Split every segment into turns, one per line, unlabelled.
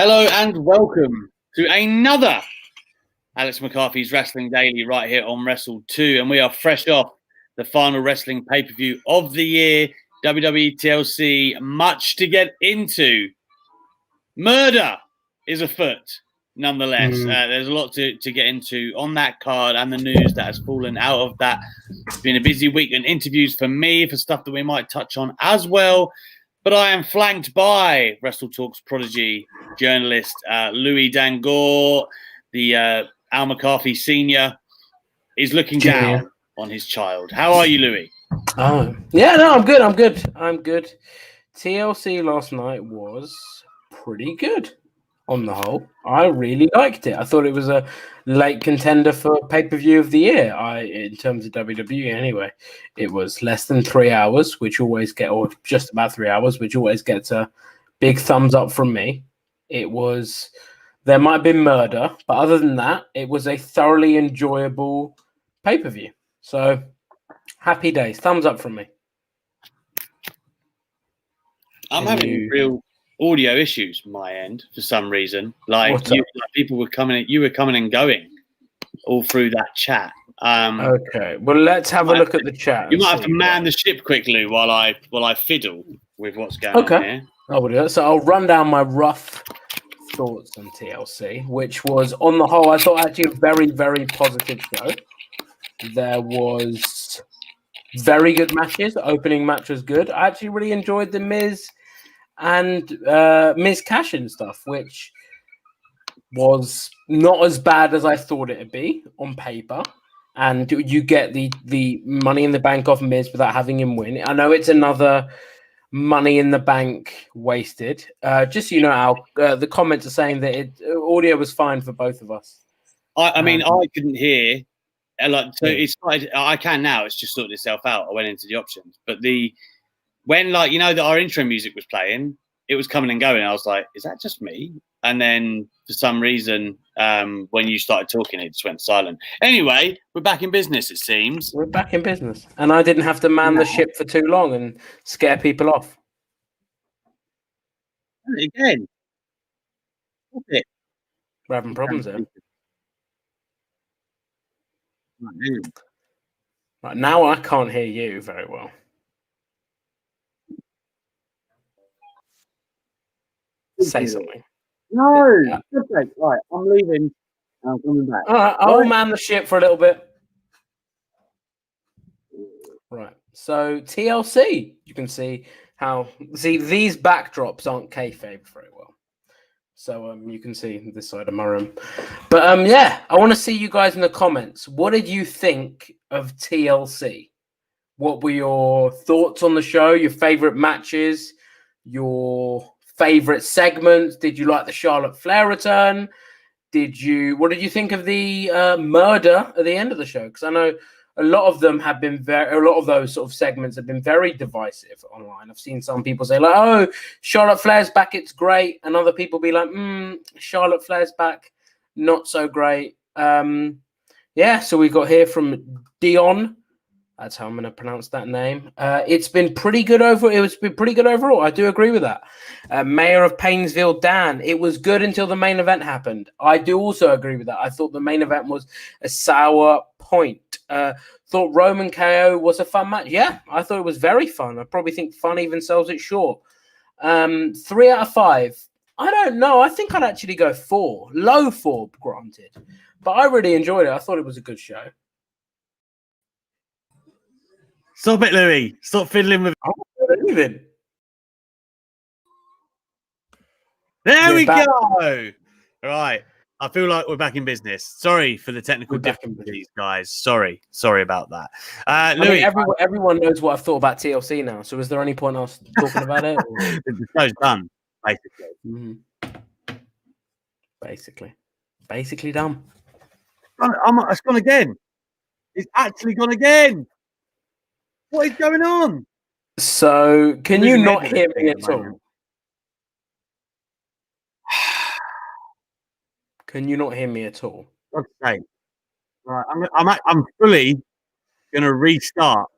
Hello and welcome to another Alex McCarthy's Wrestling Daily right here on WrestleTalk, and we are fresh off the final wrestling pay-per-view of the year, WWE TLC. Much to get into. Murder is afoot, nonetheless. There's a lot to get into on that card and the news that has fallen out of that. It's been a busy week and interviews for me for stuff that we might touch on as well. But I am flanked by WrestleTalk's prodigy journalist, Louis Dangoor. The Al McCarthy Sr. is looking down on his child. How are you, Louis?
I'm good. TLC last night was pretty good on the whole. I really liked it. I thought it was a late contender for pay-per-view of the year. In terms of WWE anyway, it was less than 3 hours, which always get, or just about 3 hours, which always gets a big thumbs up from me. There might have been murder, but other than that, it was a thoroughly enjoyable pay-per-view. So happy days. Thumbs up from me.
I'm having real audio issues on my end for some reason. People were coming, you were coming and going all through that chat.
Okay, well, let's have a look at the chat.
You might have to man the ship quickly while I fiddle with what's going on here.
I will do that. So I'll run down my rough thoughts on TLC, which was, on the whole, I thought actually a very, very positive show. There was very good matches. The opening match was good. I actually really enjoyed the Miz and Miz cash-in stuff, which was not as bad as I thought it would be on paper. And you get the money in the bank off Miz without having him win. I know it's another money in the bank wasted. Just so you know, Al, the comments are saying that audio was fine for both of us.
I mean, I couldn't hear. I can now. It's just sorted itself out. I went into the options, but when our intro music was playing, it was coming and going. I was like, is that just me? And then for some reason, when you started talking, it just went silent. Anyway, we're back in business, it seems.
We're back in business. And I didn't have to man the ship for too long and scare people off.
Again.
We're having problems there. Right, now I can't hear you very well. Say something.
No. Okay, right. I'm leaving. I'm coming back.
All right, I'll man the ship for a little bit. Right. So TLC, you can see these backdrops aren't kayfabe very well. So you can see this side of my room. But I want to see you guys in the comments. What did you think of TLC? What were your thoughts on the show? Your favorite matches? Your favorite segments? Did you like the Charlotte Flair return? What did you think of the murder at the end of the show? Because I know a lot of those sort of segments have been very divisive online. I've seen some people say like, "Oh, Charlotte Flair's back, it's great," and other people be like, "Charlotte Flair's back, not so great." So we got here from Dion. That's how I'm going to pronounce that name. It's been pretty good overall. I do agree with that. Mayor of Painesville, Dan. It was good until the main event happened. I do also agree with that. I thought the main event was a sour point. Thought Roman KO was a fun match. Yeah, I thought it was very fun. I probably think fun even sells it short. 3 out of 5. I don't know. I think I'd actually go 4. Low 4, granted. But I really enjoyed it. I thought it was a good show.
Stop it, Louis. Stop fiddling with
it.
There we go. Right. I feel like we're back in business. Sorry for the technical difficulties, guys. Sorry about that. Louis,
everyone knows what I've thought about TLC now. So is there any point us talking about it?
The show's done, basically.
Mm-hmm. Basically done.
It's gone again. It's actually gone again. What is going on?
So, can you not hear me at all? Can you not hear me at all?
Okay. Right. I'm fully going to restart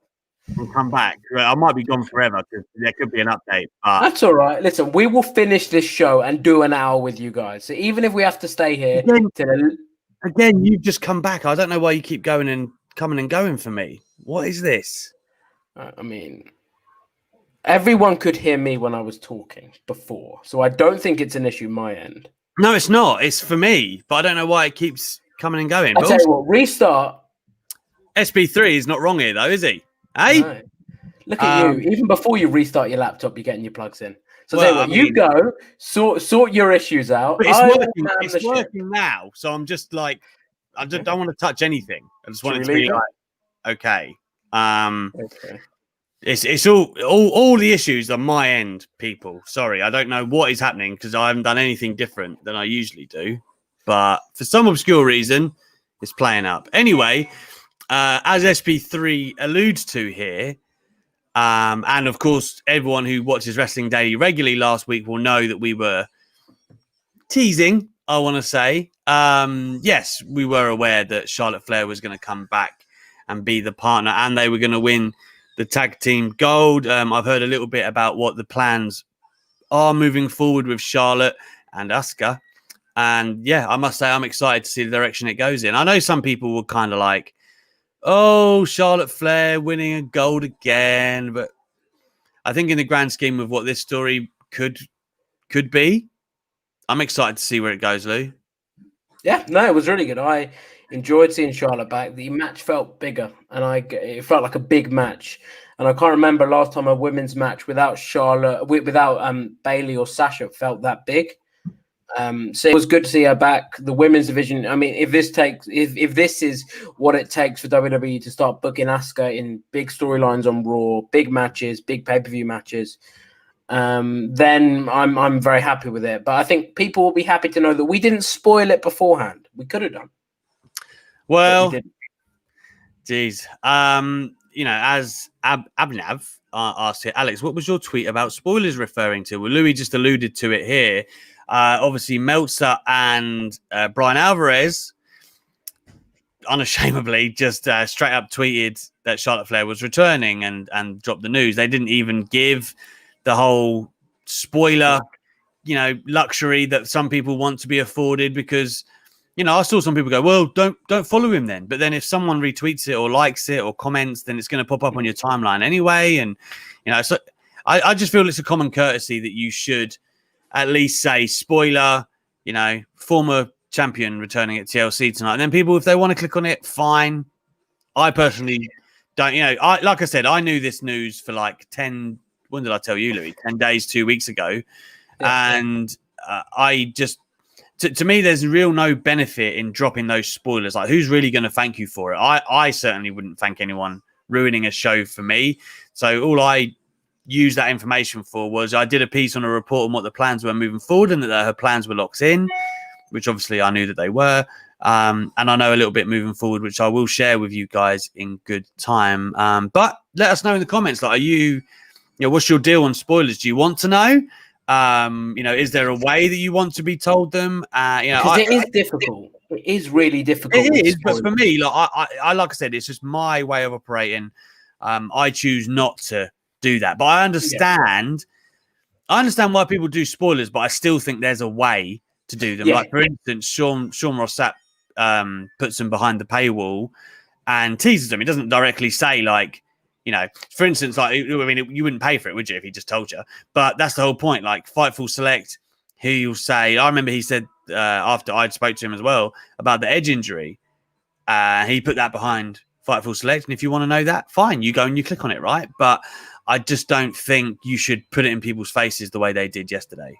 and come back. I might be gone forever because there could be an update. But
That's all right. Listen, we will finish this show and do an hour with you guys. So even if we have to stay here
again, you've just come back. I don't know why you keep coming and going for me. What is this?
I mean, everyone could hear me when I was talking before, so I don't think it's an issue my end.
No, it's not. It's for me, but I don't know why it keeps coming and going.
I'll tell you what, restart.
SB3 is not wrong here, though, is he? Hey?
No. Look at you. Even before you restart your laptop, you're getting your plugs in. So
well,
tell you what, you go, sort your issues out.
But it's working now, so I'm just like, I just don't want to touch anything. I just want it to be like, okay.
Okay.
It's all the issues on my end, people. Sorry, I don't know what is happening because I haven't done anything different than I usually do. But for some obscure reason, it's playing up. Anyway, as SP3 alludes to here, and of course, everyone who watches Wrestling Daily regularly last week will know that we were teasing, I want to say. Yes, we were aware that Charlotte Flair was going to come back and be the partner, and they were going to win the tag team gold. I've heard a little bit about what the plans are moving forward with Charlotte and Asuka. And yeah, I must say I'm excited to see the direction it goes in. I know some people were kind of like, oh, Charlotte Flair winning a gold again. But I think in the grand scheme of what this story could be, I'm excited to see where it goes, Lou.
Yeah, no, it was really good. I enjoyed seeing Charlotte back. The match felt bigger, and it felt like a big match. And I can't remember last time a women's match without Charlotte, without Bayley or Sasha felt that big. So it was good to see her back. The women's division. I mean, if this is what it takes for WWE to start booking Asuka in big storylines on Raw, big matches, big pay-per-view matches, then I'm very happy with it. But I think people will be happy to know that we didn't spoil it beforehand. We could have done.
Well, geez. As Abnav asked here, Alex, what was your tweet about spoilers referring to? Well, Louis just alluded to it here. Obviously, Meltzer and Brian Alvarez unashamedly just straight up tweeted that Charlotte Flair was returning and dropped the news. They didn't even give the whole spoiler, luxury that some people want to be afforded because, I saw some people go, well, don't follow him then. But then if someone retweets it or likes it or comments, then it's going to pop up on your timeline anyway. And, so I just feel it's a common courtesy that you should at least say spoiler, former champion returning at TLC tonight. And then people, if they want to click on it, fine. I personally don't, like I said, I knew this news for like 10, when did I tell you, Louis? 10 days, 2 weeks ago. Yeah. And I just, to me, there's no benefit in dropping those spoilers. Like, who's really going to thank you for it? I certainly wouldn't thank anyone ruining a show for me. So all I used that information for was I did a piece on a report on what the plans were moving forward and that her plans were locked in, which obviously I knew that they were. And I know a little bit moving forward, which I will share with you guys in good time. But let us know in the comments, like, are you, what's your deal on spoilers? Do you want to know? Is there a way that you want to be told them?
It is difficult. It is really difficult.
It is, but for me, like I said, it's just my way of operating. I choose not to do that, but I understand. Yeah. I understand why people do spoilers, but I still think there's a way to do them. Yeah. Like, for instance, Sean Rossap puts them behind the paywall and teases them. It doesn't directly say, like, for instance, like, you wouldn't pay for it, would you, if he just told you? But that's the whole point. Like, Fightful Select, he'll say, I remember he said after I spoke to him as well about the Edge injury, he put that behind Fightful Select. And if you want to know that, fine, you go and you click on it, right? But I just don't think you should put it in people's faces the way they did yesterday.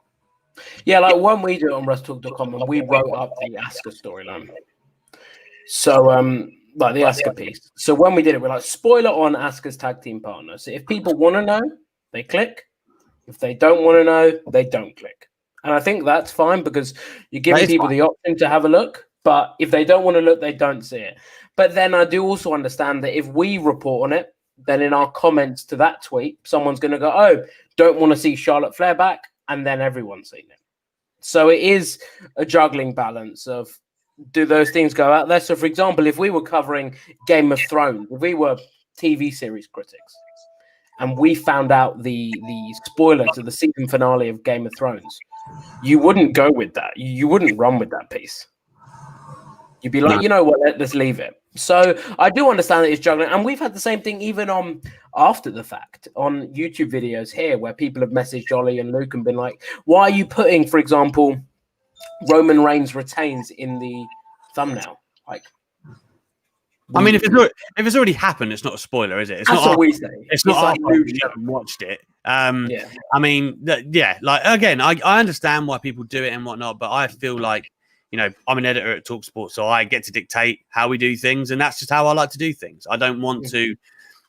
Yeah, like when we do it on WrestleTalk.com and we wrote up the Asuka storyline. So, like the Asuka piece. So when we did it, we're like, spoiler on Asuka's tag team partner. So if people want to know, they click. If they don't want to know, they don't click. And I think that's fine because you're giving people the option to have a look. But if they don't want to look, they don't see it. But then I do also understand that if we report on it, then in our comments to that tweet, someone's going to go, oh, don't want to see Charlotte Flair back. And then everyone's seen it. So it is a juggling balance of, do those things go out there? So, for example, if we were covering Game of Thrones, if we were TV series critics, and we found out the spoiler to the season finale of Game of Thrones, you wouldn't go with that. You wouldn't run with that piece. You'd be like, you know what, let's leave it. So I do understand that it's juggling. And we've had the same thing even on after the fact on YouTube videos here where people have messaged Jolly and Luke and been like, why are you putting, for example, Roman Reigns retains in the thumbnail? Like,
I mean, if it's already happened, it's not a spoiler, is it? It's
that's
not
what we say.
It's not
like
our fault you haven't watched it.
Yeah.
I mean, like again, I understand why people do it and whatnot, but I feel like, you know, I'm an editor at TalkSport, so I get to dictate how we do things, and that's just how I like to do things. I don't want to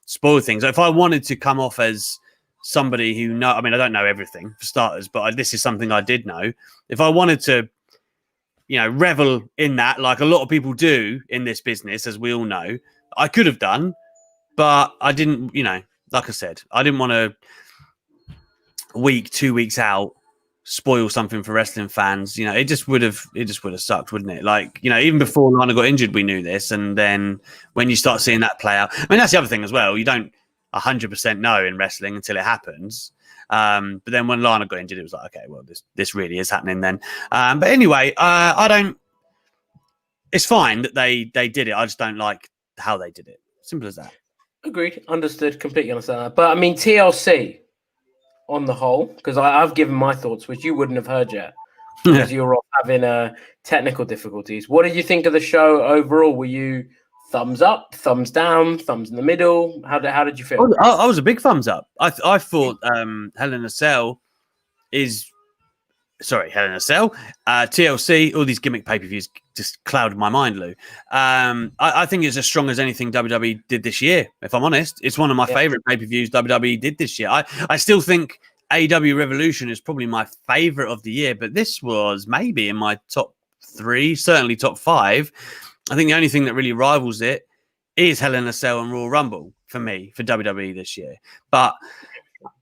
spoil things. If I wanted to come off as somebody who I mean, I don't know everything for starters, but this is something I did know. If I wanted to, you know, revel in that, like a lot of people do in this business, as we all know, I could have done, but I didn't, you know, like I said, I didn't want to 2 weeks out spoil something for wrestling fans. You know, it just would have sucked, wouldn't it? Like, you know, even before Lana got injured, we knew this. And then when you start seeing that play out, I mean, that's the other thing as well. You don't 100% know in wrestling until it happens. But then when Lana got injured, it was like, okay, well, this really is happening then. But anyway, it's fine that they did it. I just don't like how they did it. Simple as that.
Agreed. Understood. Completely understand that. But I mean, TLC on the whole, because I've given my thoughts, which you wouldn't have heard yet because you were having technical difficulties. What did you think of the show overall? Were you thumbs up, thumbs down, thumbs in the middle? How did you feel?
I was a big thumbs up. I thought Hell in a Cell, TLC, all these gimmick pay-per-views just clouded my mind, Lou. I think it's as strong as anything WWE did this year, if I'm honest. It's one of my favorite pay-per-views WWE did this year. I still think AEW Revolution is probably my favorite of the year, but this was maybe in my top 3, certainly top 5. I think the only thing that really rivals it is Hell in a Cell and Royal Rumble for me, for WWE this year. But,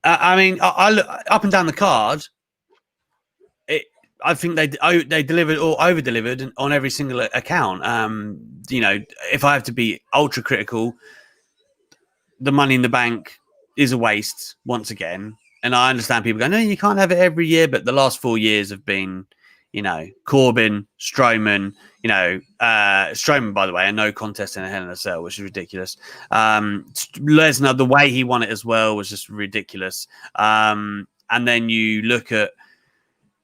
I mean, I look up and down the card, I think they delivered or over-delivered on every single account. You know, if I have to be ultra critical, the Money in the Bank is a waste once again. And I understand people go, no, you can't have it every year. But the last 4 years have been, you know, Corbin, Strowman, you know, Strowman, by the way, a no contest in a Hell in a Cell, which is ridiculous. Lesnar, the way he won it as well was just ridiculous. And then you look at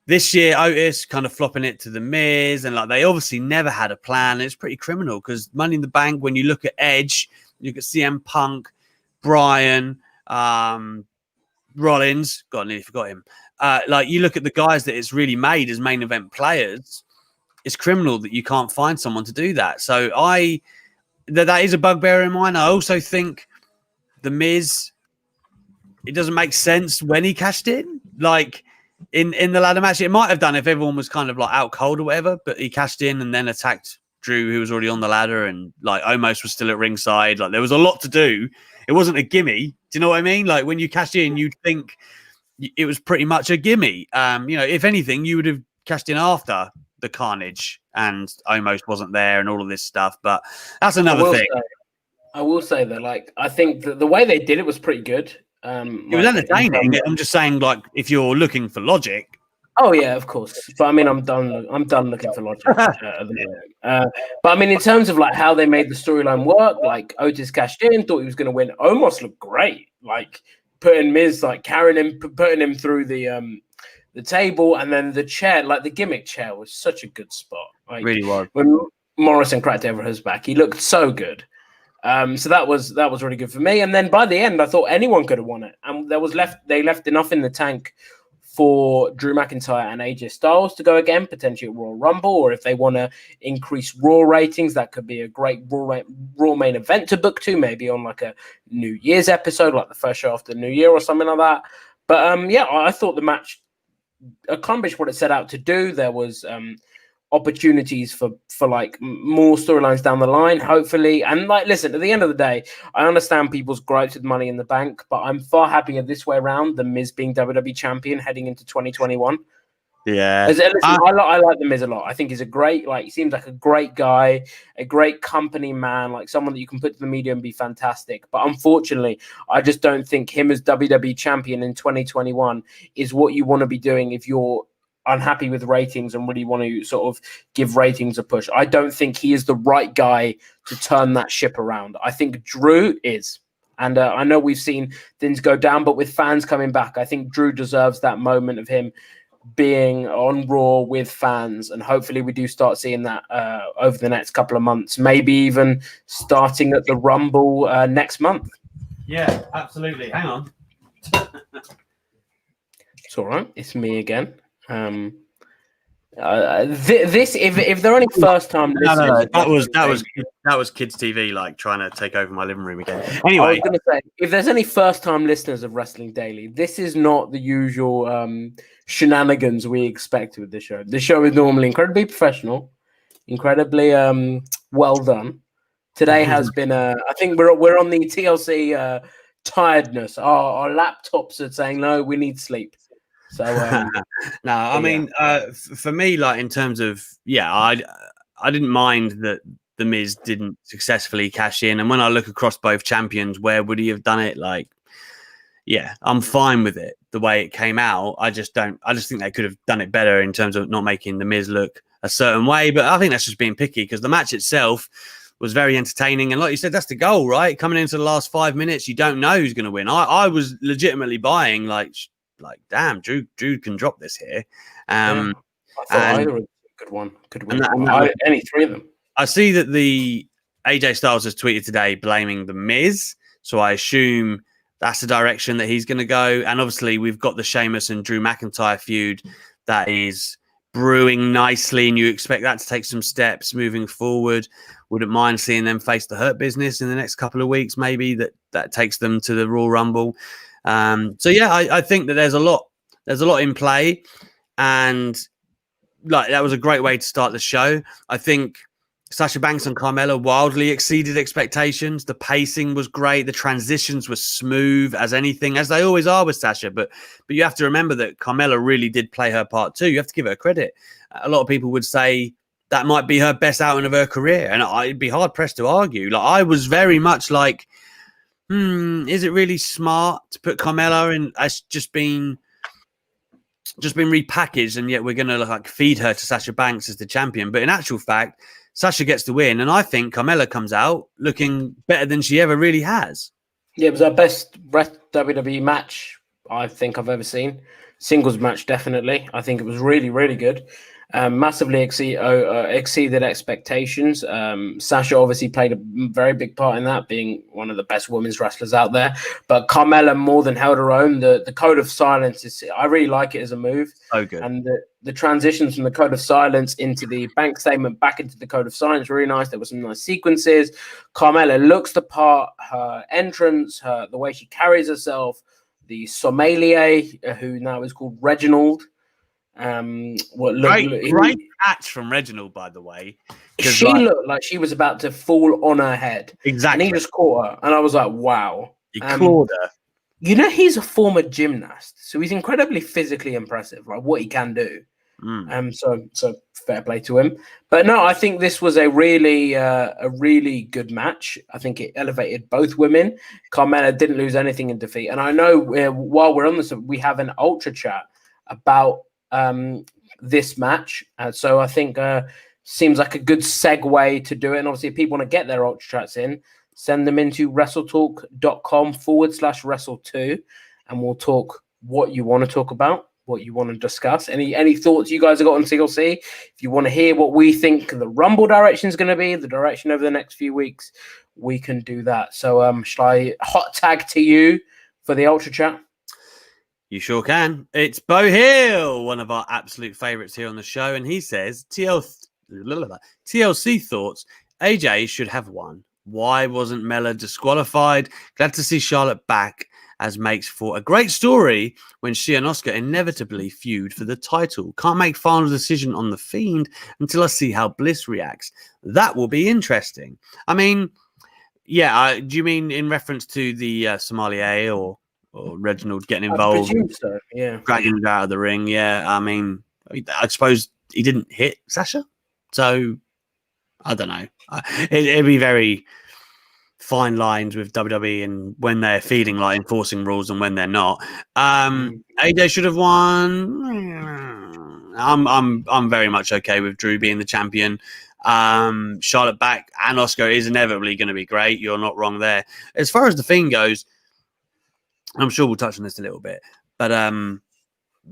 this year, Otis kind of flopping it to the Miz, and like they obviously never had a plan. It's pretty criminal because Money in the Bank, when you look at Edge, you look at CM Punk, Bryan, Rollins, God, I nearly forgot him. Like you look at the guys that it's really made as main event players, it's criminal that you can't find someone to do that. So that is a bugbear in mine. I also think the Miz, it doesn't make sense when he cashed in. Like, in the ladder match, it might have done if everyone was kind of like out cold or whatever, but he cashed in and then attacked Drew, who was already on the ladder, and like almost was still at ringside. Like there was a lot to do. It wasn't a gimme. Do you know what I mean? Like when you cash in, you'd think it was pretty much a gimme. You know, if anything, you would have cashed in after the carnage and almost wasn't there and all of this stuff. But that's another thing.
I will say that, like, I think that the way they did it was pretty good.
It was entertaining. I'm just saying, like, if you're looking for logic.
Oh yeah, of course. But I mean, I'm done looking for logic at the minute. But I mean, in terms of like how they made the storyline work, like Otis cashed in, thought he was going to win. Omos looked great, like putting Miz, like carrying him, putting him through the table, and then the chair, like the gimmick chair, was such a good spot. Like,
really was.
When Morrison cracked over his back, he looked so good. So that was really good for me. And then by the end, I thought anyone could have won it. And they left enough in the tank for Drew McIntyre and AJ Styles to go again, potentially at Royal Rumble, or if they want to increase Raw ratings, that could be a great Raw main event to book to, maybe on like a New Year's episode, like the first show after the New Year or something like that. But yeah, I thought the match accomplished what it set out to do. There was opportunities for like more storylines down the line, hopefully. And like, listen, at the end of the day, I understand people's gripes with Money in the Bank, but I'm far happier this way around than Miz being WWE champion heading into 2021.
Yeah.
Listen, I like the Miz a lot. I think he's a great, he seems like a great guy, a great company man, like someone that you can put to the media and be fantastic. But unfortunately, I just don't think him as WWE champion in 2021 is what you want to be doing if you're unhappy with ratings and really want to sort of give ratings a push. I don't think he is the right guy to turn that ship around. I think Drew is. And I know we've seen things go down, but with fans coming back, I think Drew deserves that moment of him being on Raw with fans, and hopefully we do start seeing that over the next couple of months, maybe even starting at the Rumble next month.
Yeah, absolutely. Hang on.
It's all right. It's me again. This if they're only first time listeners,
that was kids TV like trying to take over my living room again. Anyway,
I was going to say, if there's any first time listeners of Wrestling Daily, this is not the usual shenanigans we expect with the show. The show is normally incredibly professional, incredibly well done. Today has been I think we're on the TLC tiredness. Our laptops are saying no, we need sleep. So
no, I mean, for me, like in terms of I didn't mind that the Miz didn't successfully cash in, and when I look across both champions, where would he have done it? Like, yeah, I'm fine with it the way it came out. I just think they could have done it better in terms of not making the Miz look a certain way. But I think that's just being picky because the match itself was very entertaining, and like you said, that's the goal, right? Coming into the last 5 minutes, you don't know who's going to win. I was legitimately buying like, damn, Drew can drop this here.
I thought either was a good one. Could win any three of them.
I see that the AJ Styles has tweeted today blaming the Miz, so I assume that's the direction that he's going to go. And obviously, we've got the Sheamus and Drew McIntyre feud that is brewing nicely, and you expect that to take some steps moving forward. Wouldn't mind seeing them face the Hurt Business in the next couple of weeks, maybe that takes them to the Royal Rumble. I think that there's a lot in play, and like that was a great way to start the show. I think Sasha Banks and Carmella wildly exceeded expectations. The pacing was great. The transitions were smooth as anything, as they always are with Sasha. But you have to remember that Carmella really did play her part too. You have to give her credit. A lot of people would say that might be her best outing of her career, and I'd be hard pressed to argue. Like I was very much like, is it really smart to put Carmella in as just been repackaged, and yet we're going to like feed her to Sasha Banks as the champion? But in actual fact, Sasha gets the win, and I think Carmella comes out looking better than she ever really has.
Yeah, it was our best WWE match I think I've ever seen. Singles match, definitely. I think it was really, really good. Massively exceeded expectations. Sasha obviously played a very big part in that, being one of the best women's wrestlers out there. But Carmella more than held her own. The Code of Silence I really like it as a move.
So good.
And the transitions from the Code of Silence into the bank statement back into the Code of Silence were really nice. There were some nice sequences. Carmella looks the part. Her entrance, the way she carries herself. The sommelier, who now is called Reginald.
Great catch from Reginald, by the way.
She looked like she was about to fall on her head.
Exactly.
And he just caught her. And I was like, wow.
He clawed her.
You know, he's a former gymnast. So he's incredibly physically impressive, right? What he can do. So fair play to him. But no, I think this was a really good match. I think it elevated both women. Carmella didn't lose anything in defeat. And I know while we're on this, we have an ultra chat about this match. So I think seems like a good segue to do it. And obviously, if people want to get their ultra chats in, send them into WrestleTalk.com/Wrestle2, and we'll talk what you want to talk about, what you want to discuss. Any thoughts you guys have got on TLC? If you want to hear what we think the Rumble direction is going to be, the direction over the next few weeks, we can do that. So shall I hot tag to you for the ultra chat?
You sure can. It's Bo Hill, one of our absolute favorites here on the show. And he says, TLC thoughts, AJ should have won. Why wasn't Mella disqualified? Glad to see Charlotte back, as makes for a great story when she and Asuka inevitably feud for the title. Can't make final decision on the Fiend until I see how Bliss reacts. That will be interesting. I mean, yeah, do you mean in reference to the sommelier or Reginald getting involved,
so, yeah,
dragging her out of the ring? Yeah, I mean, I suppose he didn't hit Sasha, so I don't know. It'd be very fine lines with WWE and when they're feeling like enforcing rules and when they're not. AJ should have won. I'm very much okay with Drew being the champion. Charlotte back and Asuka is inevitably going to be great. You're not wrong there. As far as the Fiend goes, I'm sure we'll touch on this a little bit, but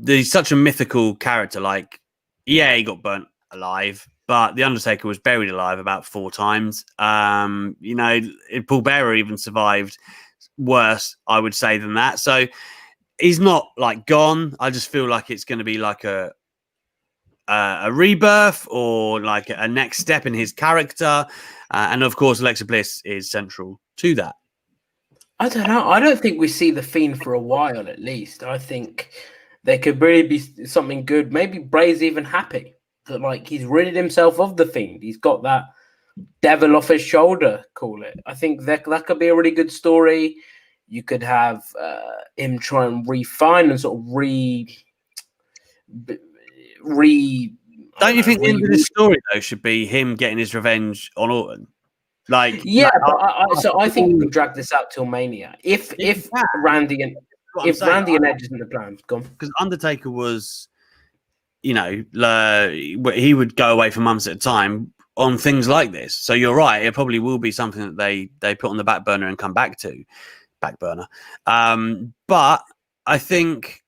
he's such a mythical character. Like, yeah, he got burnt alive, but the Undertaker was buried alive about 4 times. Paul Bearer even survived worse, I would say, than that. So he's not like gone. I just feel like it's going to be like a rebirth or like a next step in his character. And of course, Alexa Bliss is central to that.
I don't know. I don't think we see the Fiend for a while, at least. I think there could really be something good. Maybe Bray's even happy that like he's ridded himself of the Fiend. He's got that devil off his shoulder, call it. I think that could be a really good story. You could have him try and refine and sort of
Don't you think the end of this story though should be him getting his revenge on Orton? Like,
yeah, but I think you can drag this out till Mania if Randy and Randy and Edge isn't the plan. Gone
because Undertaker was, he would go away for months at a time on things like this. So you're right; it probably will be something that they put on the back burner and come back to. Back burner. But I think,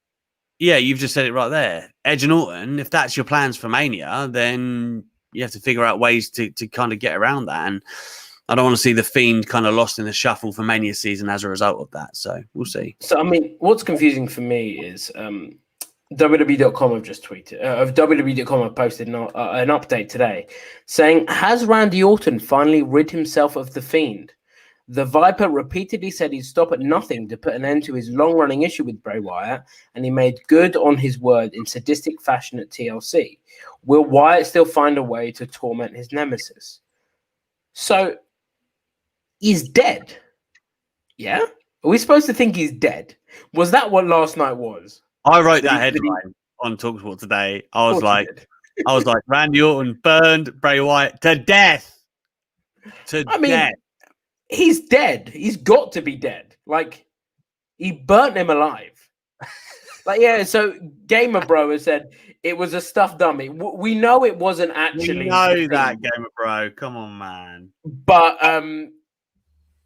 yeah, you've just said it right there. Edge and Orton, if that's your plans for Mania, then you have to figure out ways to kind of get around that. And I don't want to see the Fiend kind of lost in the shuffle for Mania season as a result of that. So we'll see.
So, I mean, what's confusing for me is WWE.com have just tweeted, WWE.com have posted an update today saying, has Randy Orton finally rid himself of the Fiend? The Viper repeatedly said he'd stop at nothing to put an end to his long-running issue with Bray Wyatt, and he made good on his word in sadistic fashion at TLC. Will Wyatt still find a way to torment his nemesis? So, he's dead. Yeah? Are we supposed to think he's dead? Was that what last night was?
I wrote that headline on TalkSport today. I was like, Randy Orton burned Bray Wyatt to death. Death.
He's dead. He's got to be dead. Like, he burnt him alive. So Gamer Bro has said it was a stuffed dummy. We know it wasn't actually.
We know that, Gamer Bro. Come on, man.
But,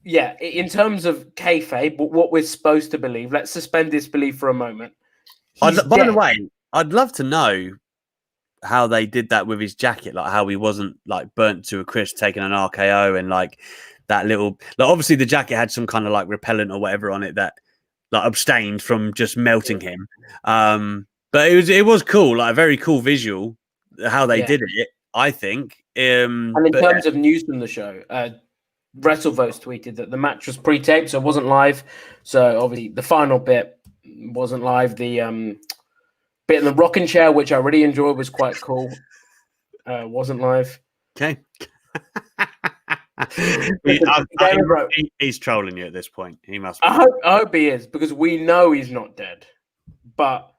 in terms of kayfabe, what we're supposed to believe, let's suspend disbelief for a moment.
By the way, I'd love to know how they did that with his jacket, like how he wasn't like burnt to a crisp, taking an RKO and like that little, like obviously the jacket had some kind of like repellent or whatever on it that like abstained from just melting him. But it was cool, like a very cool visual how they did it, I think.
And in terms of news from the show, WrestleVotes tweeted that the match was pre-taped, so it wasn't live. So obviously the final bit wasn't live. The bit in the rocking chair, which I really enjoyed, was quite cool. Wasn't live.
Okay. He's trolling you at this point. He must be.
I hope he is, because we know he's not dead. But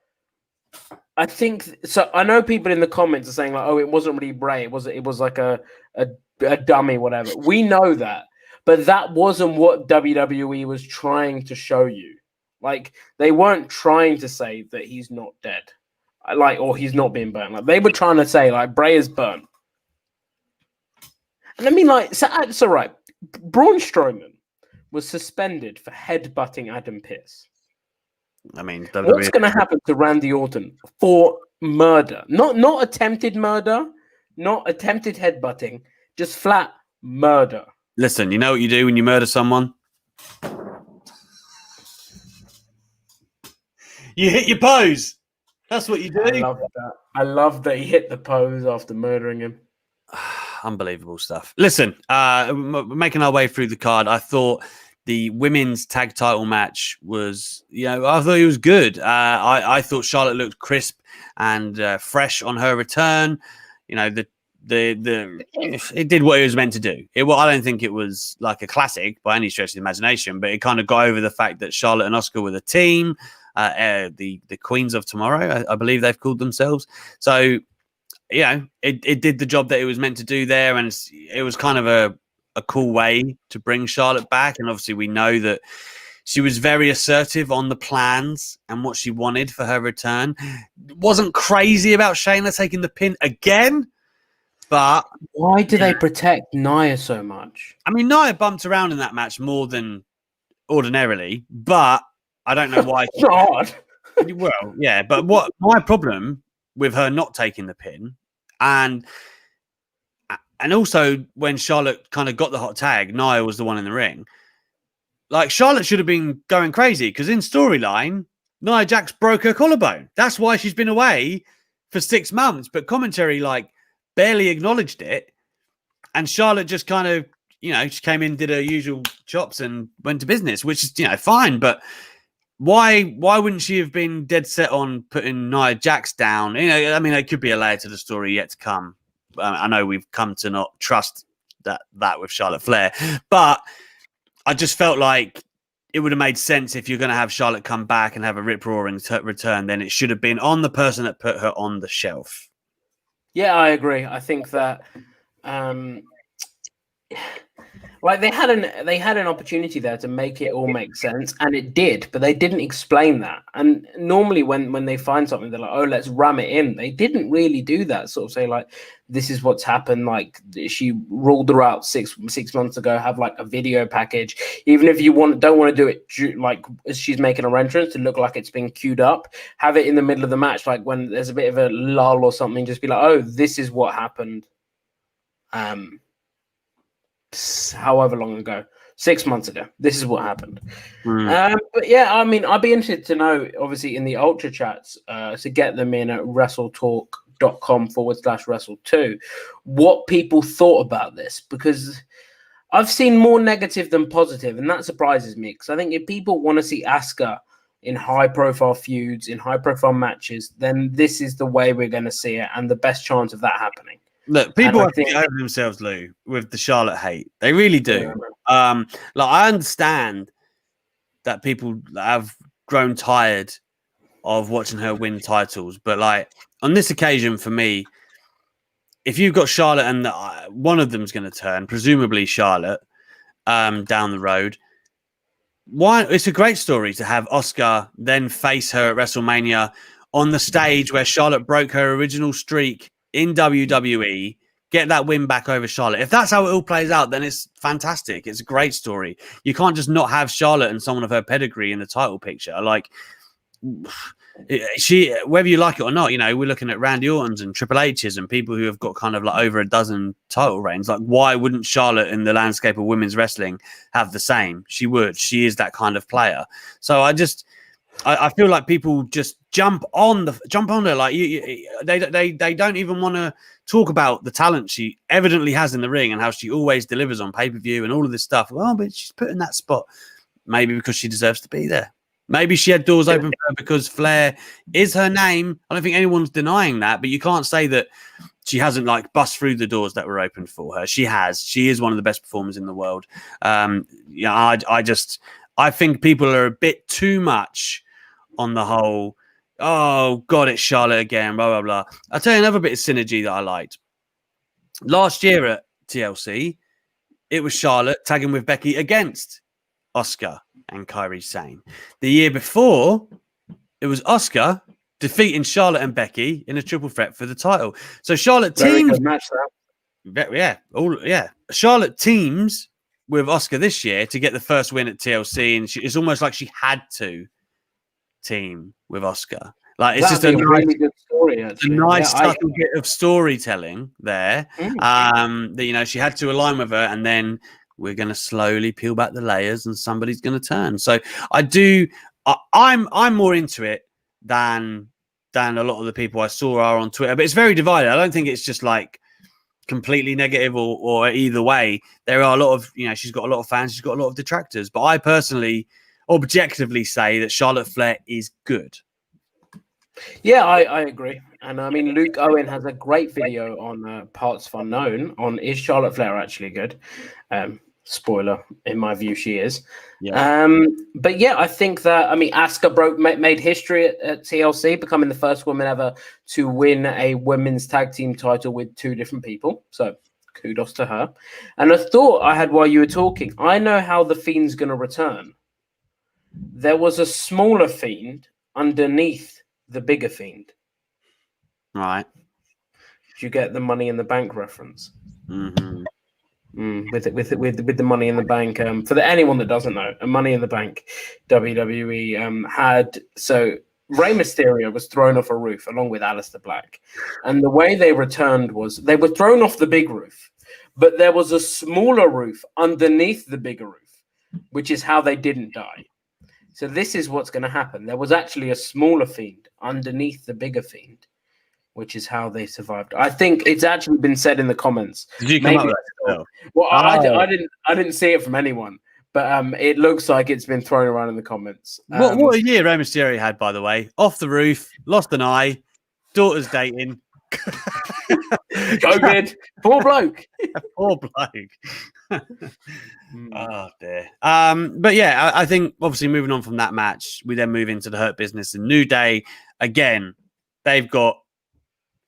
I think so. I know people in the comments are saying like, "Oh, it wasn't really Bray. It was like a dummy, whatever." We know that, but that wasn't what WWE was trying to show you. Like, they weren't trying to say that he's not dead, or he's not being burnt. Like, they were trying to say like Bray is burnt. And I mean, it's all right. Braun Strowman was suspended for headbutting Adam Pearce.
I mean,
what's going to happen to Randy Orton for murder? Not attempted murder, not attempted headbutting, just flat murder.
Listen, you know what you do when you murder someone? You hit your pose. That's what you do.
I love that. I love that he hit the pose after murdering him.
Unbelievable stuff. Listen, making our way through the card, I thought the women's tag title match was, I thought it was good. I thought Charlotte looked crisp and fresh on her return. It did what it was meant to do. I don't think it was like a classic by any stretch of the imagination, but it kind of got over the fact that Charlotte and Asuka were the team. the Queens of Tomorrow, I believe they've called themselves. So, it did the job that it was meant to do there, and it was kind of a cool way to bring Charlotte back. And obviously, we know that she was very assertive on the plans and what she wanted for her return. Wasn't crazy about Shayna taking the pin again, but
why do they protect Nia so much?
I mean, Nia bumped around in that match more than ordinarily, but I don't know why.
God.
Well, yeah, but what my problem with her not taking the pin, and also when Charlotte kind of got the hot tag, Nia was the one in the ring. Like, Charlotte should have been going crazy because in storyline, Nia Jax broke her collarbone. That's why she's been away for 6 months. But commentary barely acknowledged it, and Charlotte just kind of she came in, did her usual chops, and went to business, which is fine, but. Why wouldn't she have been dead set on putting Nia Jax down? I mean, it could be a layer to the story yet to come. I know we've come to not trust that with Charlotte Flair, but I just felt like it would have made sense if you're going to have Charlotte come back and have a rip-roaring return, then it should have been on the person that put her on the shelf.
Yeah, I agree. I think that they had an opportunity there to make it all make sense, and it did, but they didn't explain that. And normally when they find something, they're like, oh, let's ram it in. They didn't really do that, sort of say like, this is what's happened, like she ruled her out six months ago, have like a video package, even if you don't want to do it like as she's making her entrance to look like it's been queued up, have it in the middle of the match, like when there's a bit of a lull or something, just be like, oh, this is what happened however long ago, 6 months ago, this is what happened. But yeah, I mean, I'd be interested to know, obviously, in the ultra chats, to get them in at WrestleTalk.com/Wrestle2, what people thought about this, because I've seen more negative than positive, and that surprises me, because I think if people want to see Asuka in high-profile feuds, in high-profile matches, then this is the way we're going to see it, and the best chance of that happening.
Look, people have to get over themselves, Lou, with the Charlotte hate. They really do. Yeah. I understand that people have grown tired of watching her win titles, but on this occasion, for me, if you've got Charlotte and one of them's going to turn, presumably Charlotte, down the road, it's a great story to have Asuka then face her at WrestleMania on the stage where Charlotte broke her original streak in WWE, get that win back over Charlotte. If that's how it all plays out, then it's fantastic. It's a great story. You can't just not have Charlotte and someone of her pedigree in the title picture. She, whether you like it or not, we're looking at Randy Orton's and Triple H's and people who have got kind of over a dozen title reigns. Why wouldn't Charlotte in the landscape of women's wrestling have the same? She would. She is that kind of player. So I feel like people just jump on her. They don't even want to talk about the talent she evidently has in the ring and how she always delivers on pay-per-view and all of this stuff. Well, but she's put in that spot maybe because she deserves to be there. Maybe she had doors open for her because Flair is her name. I don't think anyone's denying that, but you can't say that she hasn't bust through the doors that were opened for her. She has. She is one of the best performers in the world. I think people are a bit too much on the whole, oh, God, it's Charlotte again, blah, blah, blah. I'll tell you another bit of synergy that I liked. Last year at TLC, it was Charlotte tagging with Becky against Asuka and Kairi Sane. The year before, it was Asuka defeating Charlotte and Becky in a triple threat for the title. So Charlotte teams...
match that.
Yeah. Charlotte teams with Asuka this year to get the first win at TLC, and it's almost like she had to team with Asuka. It's just a really good story. Actually. A nice subtle bit of storytelling there. That she had to align with her, and then we're going to slowly peel back the layers, and somebody's going to turn. So I'm more into it than a lot of the people I saw are on Twitter. But it's very divided. I don't think it's just completely negative or either way. There are a lot of she's got a lot of fans, she's got a lot of detractors. But I personally objectively say that Charlotte Flair is good.
Yeah, I agree. And I mean, Luke Owen has a great video on Parts Unknown on Is Charlotte Flair Actually Good? Spoiler, in my view, she is.
Yeah.
But yeah, I think that Asuka made history at TLC, becoming the first woman ever to win a women's tag team title with 2 different people. So kudos to her. And a thought I had while you were talking, I know how the Fiend's going to return. There was a smaller Fiend underneath the bigger Fiend.
Right.
Did you get the Money in the Bank reference?
Mm-hmm.
With the Money in the Bank, for anyone that doesn't know, a Money in the Bank, WWE had Rey Mysterio was thrown off a roof along with Aleister Black, and the way they returned was they were thrown off the big roof, but there was a smaller roof underneath the bigger roof, which is how they didn't die. So this is what's going to happen. There was actually a smaller Fiend underneath the bigger Fiend, which is how they survived. I think it's actually been said in the comments.
Did you come up with that?
Well, I didn't see it from anyone, but it looks like it's been thrown around in the comments.
What a year Rey Mysterio had, by the way. Off the roof, lost an eye, daughter's dating.
COVID, poor bloke.
Poor bloke. Oh dear. But yeah, I think obviously moving on from that match, we then move into the Hurt Business and New Day. Again, they've got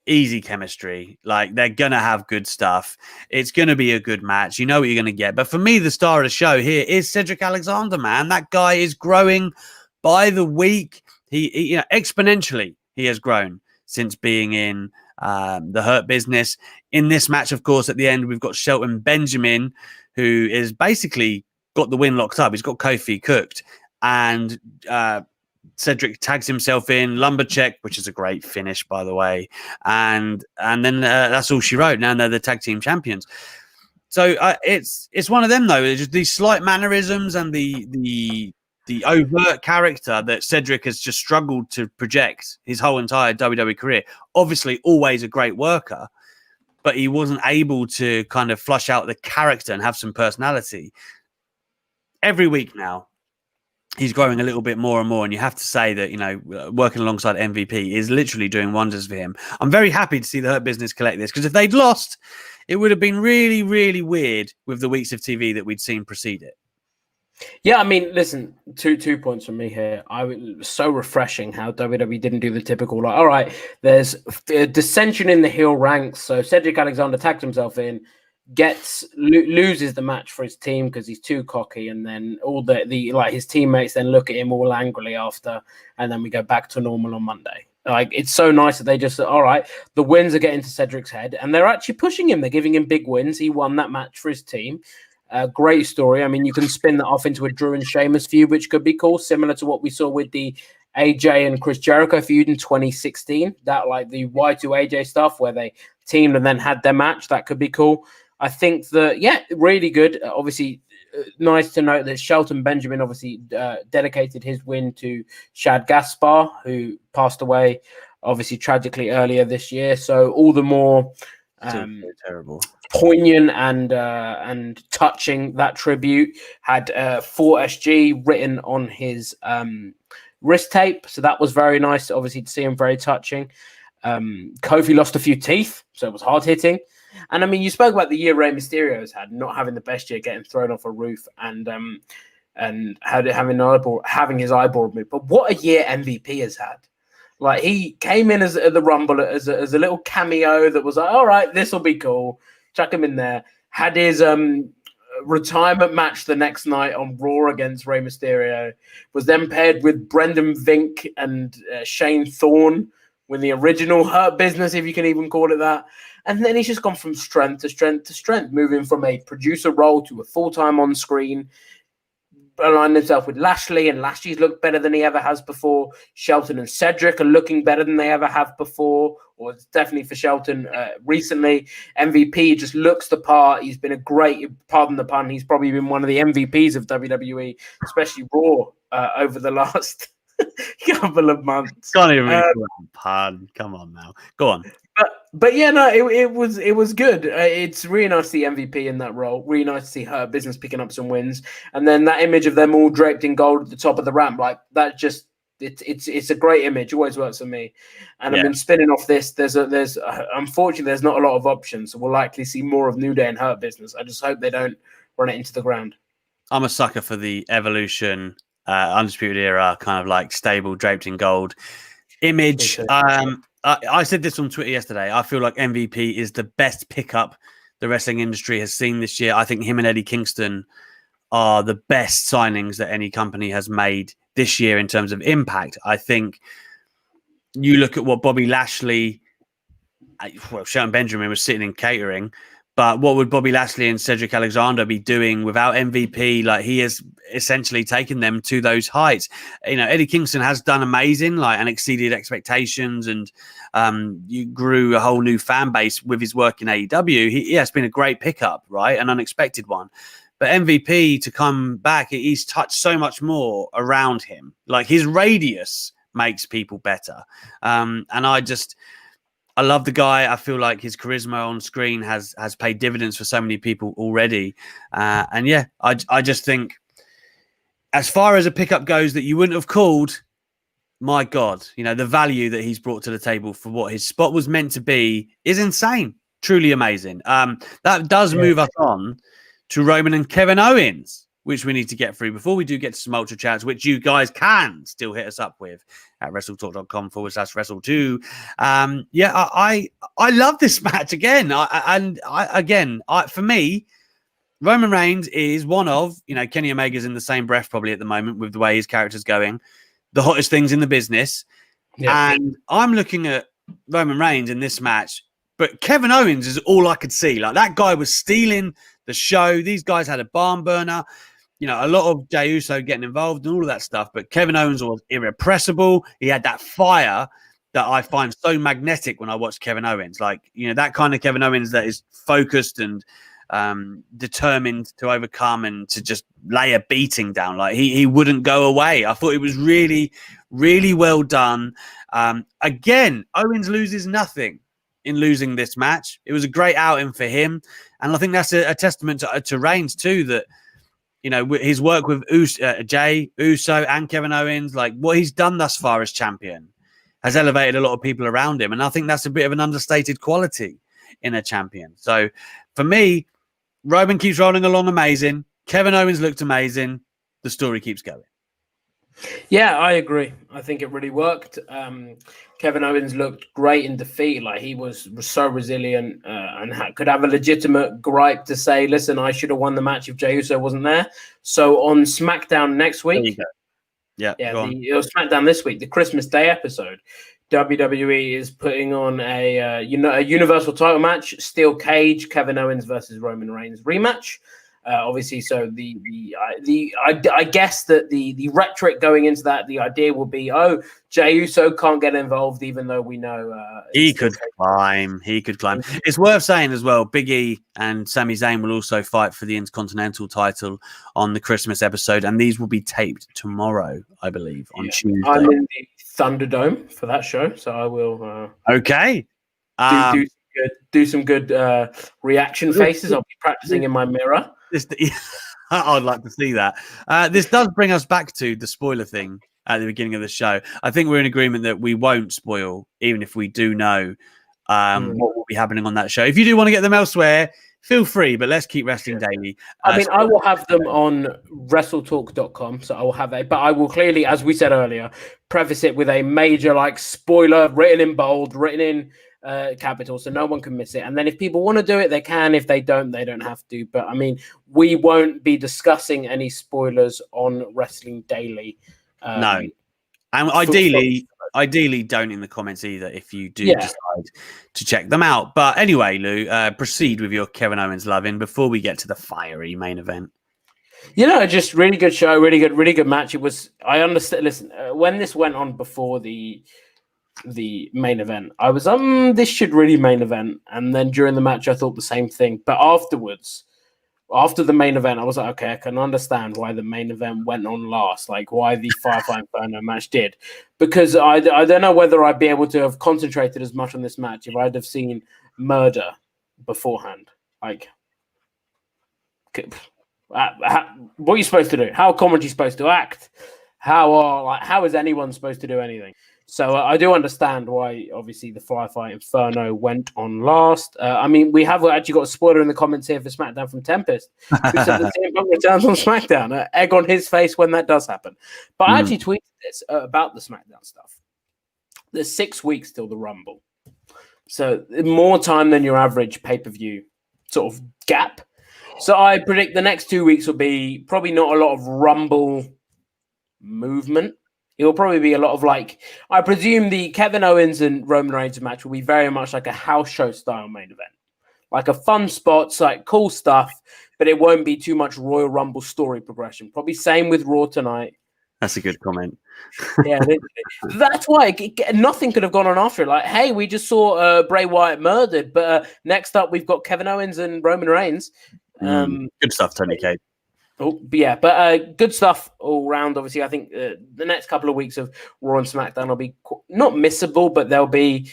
easy chemistry. Like, they're gonna have good stuff. It's gonna be a good match. You know what you're gonna get. But for me, the star of the show here is Cedric Alexander. Man, that guy is growing by the week. He exponentially he has grown since being in the Hurt Business. In this match, of course, at the end, we've got Shelton Benjamin, who is basically got the win locked up. He's got Kofi cooked, and Cedric tags himself in, lumbercheck, which is a great finish, by the way. And then that's all she wrote. Now they're the tag team champions. So it's one of them, though. It's just these slight mannerisms and the overt character that Cedric has just struggled to project his whole entire WWE career. Obviously, always a great worker, but he wasn't able to kind of flush out the character and have some personality. Every week now, he's growing a little bit more and more, and you have to say that, working alongside MVP is literally doing wonders for him. I'm very happy to see the Hurt Business collect this, because if they'd lost, it would have been really, really weird with the weeks of TV that we'd seen precede it.
Yeah, I mean, listen, two points from me here. It was so refreshing how WWE didn't do the typical, like, all right, there's a dissension in the heel ranks, so Cedric Alexander tags himself in, loses the match for his team because he's too cocky, and then all his teammates then look at him all angrily after, and then we go back to normal on Monday. Like, it's so nice that they just, all right, the wins are getting to Cedric's head, and they're actually pushing him. They're giving him big wins. He won that match for his team. Great story. I mean, you can spin that off into a Drew and Sheamus feud, which could be cool, similar to what we saw with the AJ and Chris Jericho feud in 2016. That, like, the Y2 AJ stuff where they teamed and then had their match. That could be cool. I think that, yeah, really good. Obviously, nice to note that Shelton Benjamin obviously dedicated his win to Shad Gaspar, who passed away, obviously, tragically earlier this year. So all the more
terrible,
poignant and touching that tribute. Had 4SG written on his wrist tape, so that was very nice. Obviously, to see him, very touching. Kofi lost a few teeth, so it was hard hitting. And I mean, you spoke about the year Rey Mysterio has had, not having the best year, getting thrown off a roof and having his eyeball removed. But what a year MVP has had! Like, he came in as the Rumble as a little cameo that was like, all right, this will be cool. Chuck him in there. Had his retirement match the next night on Raw against Rey Mysterio. Was then paired with Brendan Vink and Shane Thorne with the original Hurt Business, if you can even call it that. And then he's just gone from strength to strength to strength, moving from a producer role to a full-time on-screen. Aligned himself with Lashley, and Lashley's looked better than he ever has before. Shelton and Cedric are looking better than they ever have before, or it's definitely for Shelton recently. MVP just looks the part. He's been a great, pardon the pun, he's probably been one of the MVPs of WWE, especially Raw, over the last couple of months.
Can't even pun. Come on now. Go on.
But yeah, no, it was good. It's really nice to see MVP in that role. Really nice to see Her Business picking up some wins, and then that image of them all draped in gold at the top of the ramp, like that, just it's a great image. Always works for me. And I've been spinning off this. There's unfortunately there's not a lot of options, so we'll likely see more of New Day and Her Business. I just hope they don't run it into the ground.
I'm a sucker for the Evolution, Undisputed Era, kind of like stable, draped in gold image. I said this on Twitter yesterday. I feel like MVP is the best pickup the wrestling industry has seen this year. I think him and Eddie Kingston are the best signings that any company has made this year in terms of impact. I think you look at what Bobby Lashley, well, Shelton Benjamin was sitting in catering, but what would Bobby Lashley and Cedric Alexander be doing without MVP? Like, he has essentially taken them to those heights. You know, Eddie Kingston has done amazing, like, and exceeded expectations, and you grew a whole new fan base with his work in AEW. He has been a great pickup, right? An unexpected one. But MVP to come back, he's touched so much more around him. Like, his radius makes people better. And I love the guy. I feel like his charisma on screen has paid dividends for so many people already. And yeah, I just think as far as a pickup goes that you wouldn't have called, my God, you know, the value that he's brought to the table for what his spot was meant to be is insane. Truly amazing. That does move us on to Roman and Kevin Owens, which we need to get through before we do get to some ultra chats, which you guys can still hit us up with at WrestleTalk.com/Wrestle2. I love this match again. For me, Roman Reigns is one of, you know, Kenny Omega's in the same breath probably at the moment with the way his character's going, the hottest things in the business. Yeah. And I'm looking at Roman Reigns in this match, but Kevin Owens is all I could see. Like, that guy was stealing the show. These guys had a barn burner. You know, a lot of Jey Uso getting involved and all of that stuff, but Kevin Owens was irrepressible. He had that fire that I find so magnetic when I watch Kevin Owens. Like, you know, that kind of Kevin Owens that is focused and determined to overcome and to just lay a beating down. Like, he wouldn't go away. I thought it was really, really well done. Again, Owens loses nothing in losing this match. It was a great outing for him. And I think that's a testament to Reigns too, that, you know, his work with Jey Uso and Kevin Owens, like what he's done thus far as champion, has elevated a lot of people around him. And I think that's a bit of an understated quality in a champion. So for me, Roman keeps rolling along amazing. Kevin Owens looked amazing. The story keeps going.
Yeah, I agree. I think it really worked. Kevin Owens looked great in defeat. Like, he was so resilient and could have a legitimate gripe to say, listen, I should have won the match if Jey Uso wasn't there. So on SmackDown next week, it was SmackDown this week, the Christmas Day episode, WWE is putting on a Universal title match, Steel Cage, Kevin Owens versus Roman Reigns rematch. Obviously, so I guess that the rhetoric going into that, the idea will be, oh, Jey Uso can't get involved, even though we know
he could climb. He could climb. It's worth saying as well, Big E and Sami Zayn will also fight for the Intercontinental title on the Christmas episode, and these will be taped tomorrow, I believe, on Tuesday.
I'm in the Thunderdome for that show, so I will.
Okay.
Do some good reaction faces. I'll be practicing in my mirror.
I'd like to see that. This does bring us back to the spoiler thing at the beginning of the show. I think we're in agreement that we won't spoil, even if we do know what will be happening on that show. If you do want to get them elsewhere, feel free, but let's keep Wrestling Daily.
I will have them on WrestleTalk.com, so I will have but I will clearly, as we said earlier, preface it with a major spoiler written in bold, written in capital, so no one can miss it. And then if people want to do it, they can. If they don't have to. But I mean, we won't be discussing any spoilers on Wrestling Daily.
No, and ideally don't in the comments either if you do decide to check them out. But anyway, Lou, proceed with your Kevin Owens loving before we get to the fiery main event.
Just really good show, really good match. It was. I understand. Listen, when this went on before the main event, I was this should really main event, and then during the match I thought the same thing, but afterwards, after the main event, I was like, okay, I can understand why the main event went on last, like why the Firefly Inferno match did, because I don't know whether I'd be able to have concentrated as much on this match if I'd have seen murder beforehand. Like, what are you supposed to do? How are commentary supposed to act? How is anyone supposed to do anything? So I do understand why, obviously, the Firefly Inferno went on last. I mean, we have actually got a spoiler in the comments here for SmackDown from Tempest, who said the CM Punk returns on SmackDown. Egg on his face when that does happen. But I actually tweeted this about the SmackDown stuff. There's 6 weeks till the Rumble. So more time than your average pay-per-view sort of gap. So I predict the next 2 weeks will be probably not a lot of Rumble movement. It will probably be a lot of I presume the Kevin Owens and Roman Reigns match will be very much like a house show style main event. Like a fun spots, like cool stuff, but it won't be too much Royal Rumble story progression. Probably same with Raw tonight.
That's a good comment.
Yeah, that's why nothing could have gone on after it. Like, hey, we just saw Bray Wyatt murdered, but next up we've got Kevin Owens and Roman Reigns.
Good stuff, Tony K.
Oh, yeah, but good stuff all round. Obviously, I think the next couple of weeks of Raw and SmackDown will be not missable, but they'll be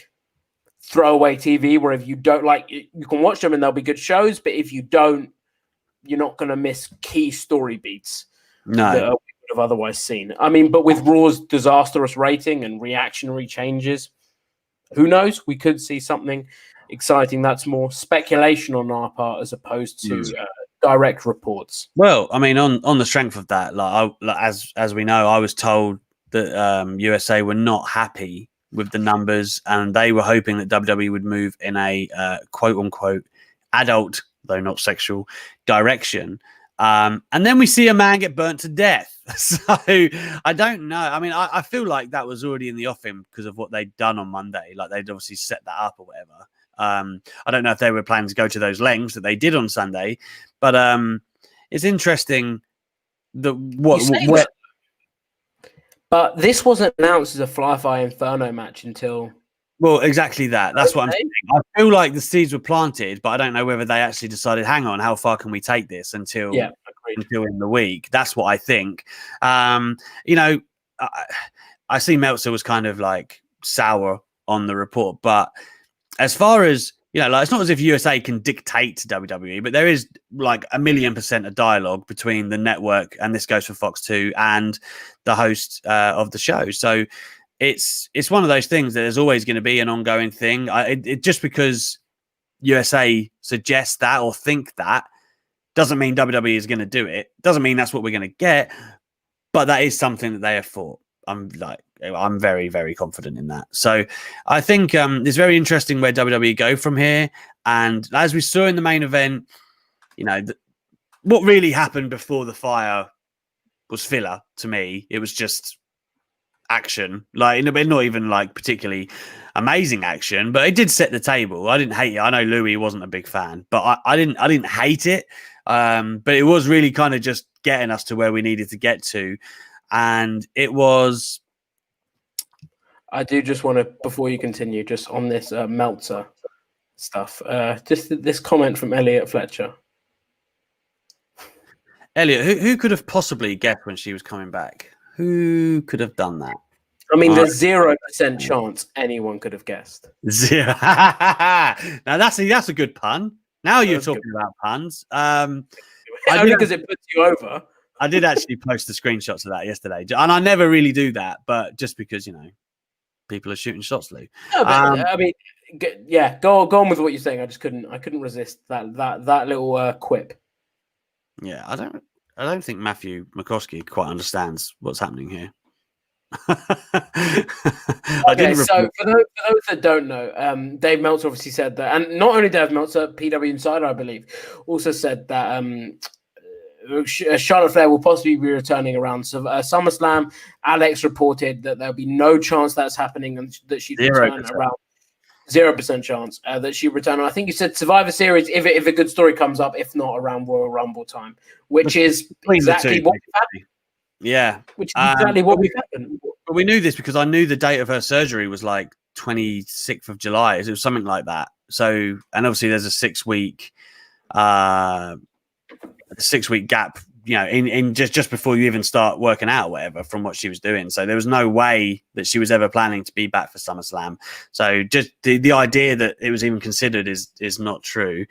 throwaway TV where if you don't you can watch them and they'll be good shows, but if you don't, you're not going to miss key story beats that we would have otherwise seen. I mean, but with Raw's disastrous rating and reactionary changes, who knows? We could see something exciting. That's more speculation on our part as opposed to direct reports.
Well, I mean, on the strength of that, as we know, I was told that USA were not happy with the numbers, and they were hoping that WWE would move in a quote unquote adult, though not sexual, direction. And then we see a man get burnt to death. So I don't know. I mean, I feel like that was already in the offing because of what they'd done on Monday. Like they'd obviously set that up or whatever. I don't know if they were planning to go to those lengths that they did on Sunday, but it's interesting
but this wasn't announced as a Firefly Inferno match until.
Well, exactly that. That's what I'm saying. I feel like the seeds were planted, but I don't know whether they actually decided, hang on, how far can we take this until in the week? That's what I think. I see Meltzer was kind of like sour on the report, but as far as, it's not as if USA can dictate to WWE, but there is like 1,000,000% of dialogue between the network, and this goes for Fox 2, and the host of the show. So it's one of those things that there's always going to be an ongoing thing. Just because USA suggests that or think that doesn't mean WWE is going to do it. Doesn't mean that's what we're going to get, but that is something that they have thought. I'm very, very confident in that. So I think it's very interesting where WWE go from here. And as we saw in the main event, what really happened before the fire was filler to me. It was just action, not even like particularly amazing action, but it did set the table. I didn't hate it. I know Louis wasn't a big fan, but I didn't hate it. But it was really kind of just getting us to where we needed to get to. And it was.
I do just want to, before you continue, just on this Meltzer stuff, just this comment from Elliot Fletcher.
Elliot, who could have possibly guessed when she was coming back? Who could have done that?
I mean, there's 0% chance anyone could have guessed.
Zero. Now that's a good pun. Now you're talking about puns.
Only because it puts you over.
I did actually post the screenshots of that yesterday, and I never really do that, but just because people are shooting shots, Lou.
No, but, I mean, yeah, go on with what you're saying. I couldn't resist that little quip.
Yeah, I don't think Matthew McCarthy quite understands what's happening here.
Okay, so for those that don't know, Dave Meltzer obviously said that, and not only Dave Meltzer, PW Insider, I believe, also said that Charlotte Flair will possibly be returning around SummerSlam. Alex reported that there'll be no chance that's happening, and that she'd return around 0% chance that she return. And I think you said Survivor Series if a good story comes up, if not around Royal Rumble time, which is exactly what we've had.
Yeah,
which is exactly what we've had.
But we knew this because I knew the date of her surgery was like 26th of July. It was something like that. So, and obviously there's a 6-week gap, in just before you even start working out or whatever from what she was doing. So there was no way that she was ever planning to be back for SummerSlam. So just the idea that it was even considered is not true.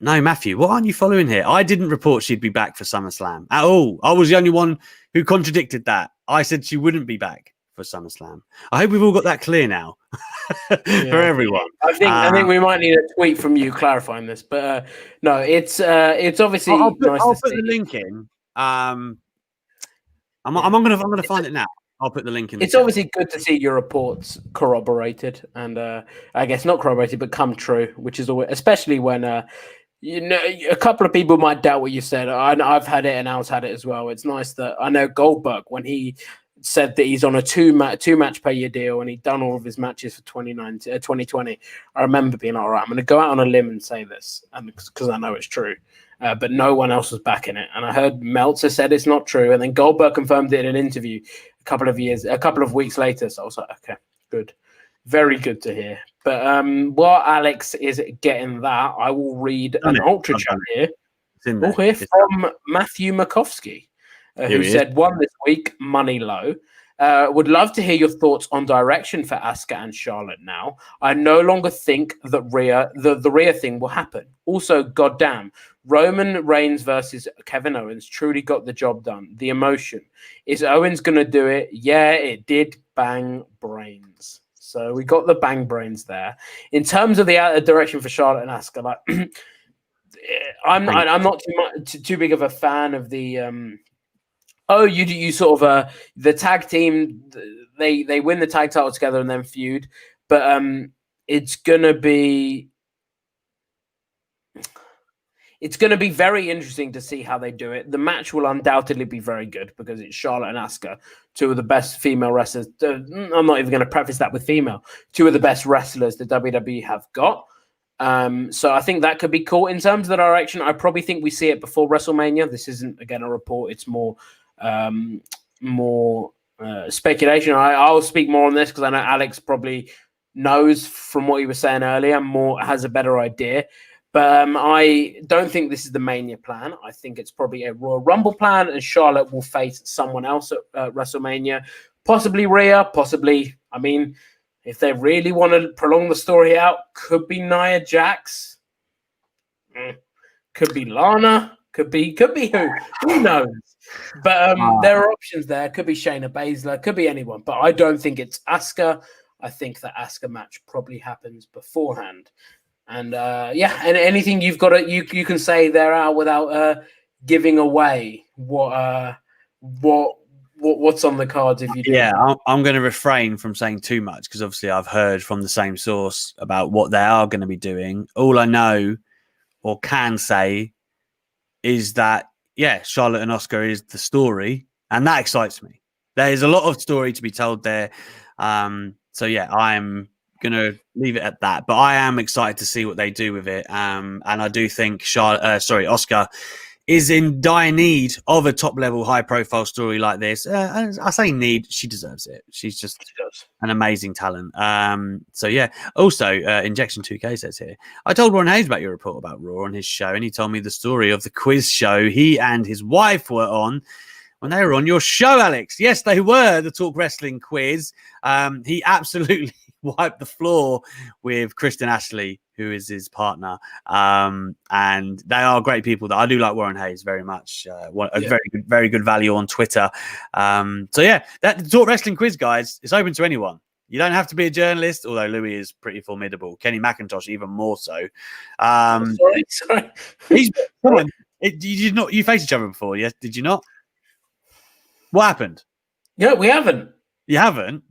No, Matthew, what aren't you following here? I didn't report she'd be back for SummerSlam at all. I was the only one who contradicted that. I said she wouldn't be back for SummerSlam. I hope we've all got that clear now for everyone.
I think we might need a tweet from you clarifying this, but no, it's obviously
I'll
nice to
put
see.
the link in. I'm gonna find it now. I'll put the link in.
It's obviously good to see your reports corroborated, and I guess not corroborated, but come true, which is always, especially when a couple of people might doubt what you said. I've had it, and Al's had it as well. It's nice that I know Goldberg, when he said that he's on a two match per year deal, and he'd done all of his matches for 2020. I remember being all right, I'm going to go out on a limb and say this, because I know it's true. But no one else was backing it. And I heard Meltzer said it's not true. And then Goldberg confirmed it in an interview a couple of weeks later. So I was like, okay, good. Very good to hear. But while Alex is getting that, I will read an Ultra chat here. We'll hear from Matthew Makovsky, who said, "One this week, money low. Would love to hear your thoughts on direction for Asuka and Charlotte now. I no longer think that the Rhea thing will happen. Also, goddamn, Roman Reigns versus Kevin Owens truly got the job done. The emotion. Is Owens going to do it? Yeah, it did. Bang brains." So we got the bang brains there. In terms of the direction for Charlotte and Asuka, like, I'm not too big of a fan of the you sort of the tag team, they win the tag title together and then feud, but it's gonna be very interesting to see how they do it. The match will undoubtedly be very good because it's Charlotte and Asuka, two of the best female wrestlers. I'm not even going to preface that with female. Two of the best wrestlers the WWE have got. So I think that could be cool. In terms of the direction, I probably think we see it before WrestleMania. This isn't, again, a report. It's more speculation. I'll speak more on this because I know Alex probably knows from what he was saying earlier, has a better idea. But I don't think this is the Mania plan. I think it's probably a Royal Rumble plan, and Charlotte will face someone else at WrestleMania. Possibly Rhea, possibly, I mean, if they really want to prolong the story out, could be Nia Jax. Could be Lana. Could be who? Who knows? But there are options there. Could be Shayna Baszler. Could be anyone. But I don't think it's Asuka. I think the Asuka match probably happens beforehand. And and anything you've got to, you can say there are without giving away what's on the cards. If you do.
Yeah, I'm going to refrain from saying too much because obviously I've heard from the same source about what they are going to be doing. All I know or can say is that Charlotte and Asuka is the story, and that excites me. There is a lot of story to be told there. I'm gonna leave it at that, but I am excited to see what they do with it. And I do think Asuka is in dire need of a top level, high profile story like this. I say need, she deserves it. She's just an amazing talent. Also, Injection 2K says here, I told Ron Hayes about your report about Raw on his show, and he told me the story of the quiz show he and his wife were on when they were on your show, Alex. Yes, they were the Talk Wrestling quiz. He absolutely wiped the floor with Kristen Ashley, who is his partner. And they are great people. That I do like Warren Hayes very much. Very good value on Twitter. That Talk Wrestling quiz, guys, it's open to anyone. You don't have to be a journalist, although Louis is pretty formidable. Kenny McIntosh, even more so.
Sorry.
Come on. You faced each other before, yes? Did you not? What happened?
No, we haven't.
You haven't?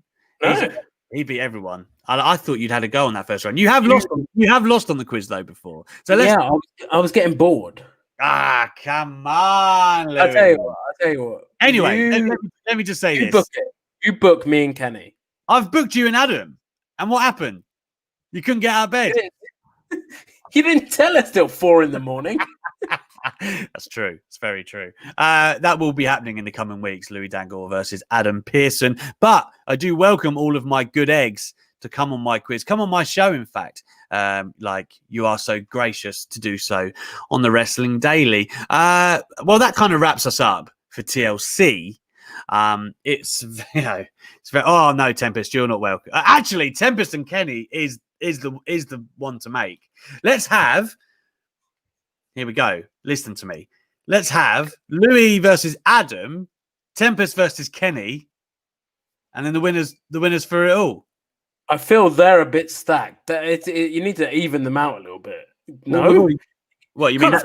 No.
He beat everyone. I thought you'd had a go on that first round. You have lost on the quiz though before. So
I was getting bored.
Come on, Louis.
I'll tell you what.
Anyway, let me just say this.
Book it. You book me and Kenny.
I've booked you and Adam. And what happened? You couldn't get out of bed.
You didn't tell us till 4 a.m.
That's true. It's very true. That will be happening in the coming weeks, Louis Dangoor versus Adam Pearson. But I do welcome all of my good eggs to come on my quiz, come on my show, in fact, like you are so gracious to do so on the Wrestling Daily. Well, that kind of wraps us up for TLC. It's very, oh no, Tempest, you're not welcome. Actually, Tempest and Kenny is the one to make. Let's have. Here we go. Listen to me. Let's have Louis versus Adam, Tempest versus Kenny. and then the winners for it all.
I feel they're a bit stacked. You need to even them out a little bit. No,
what you mean? Of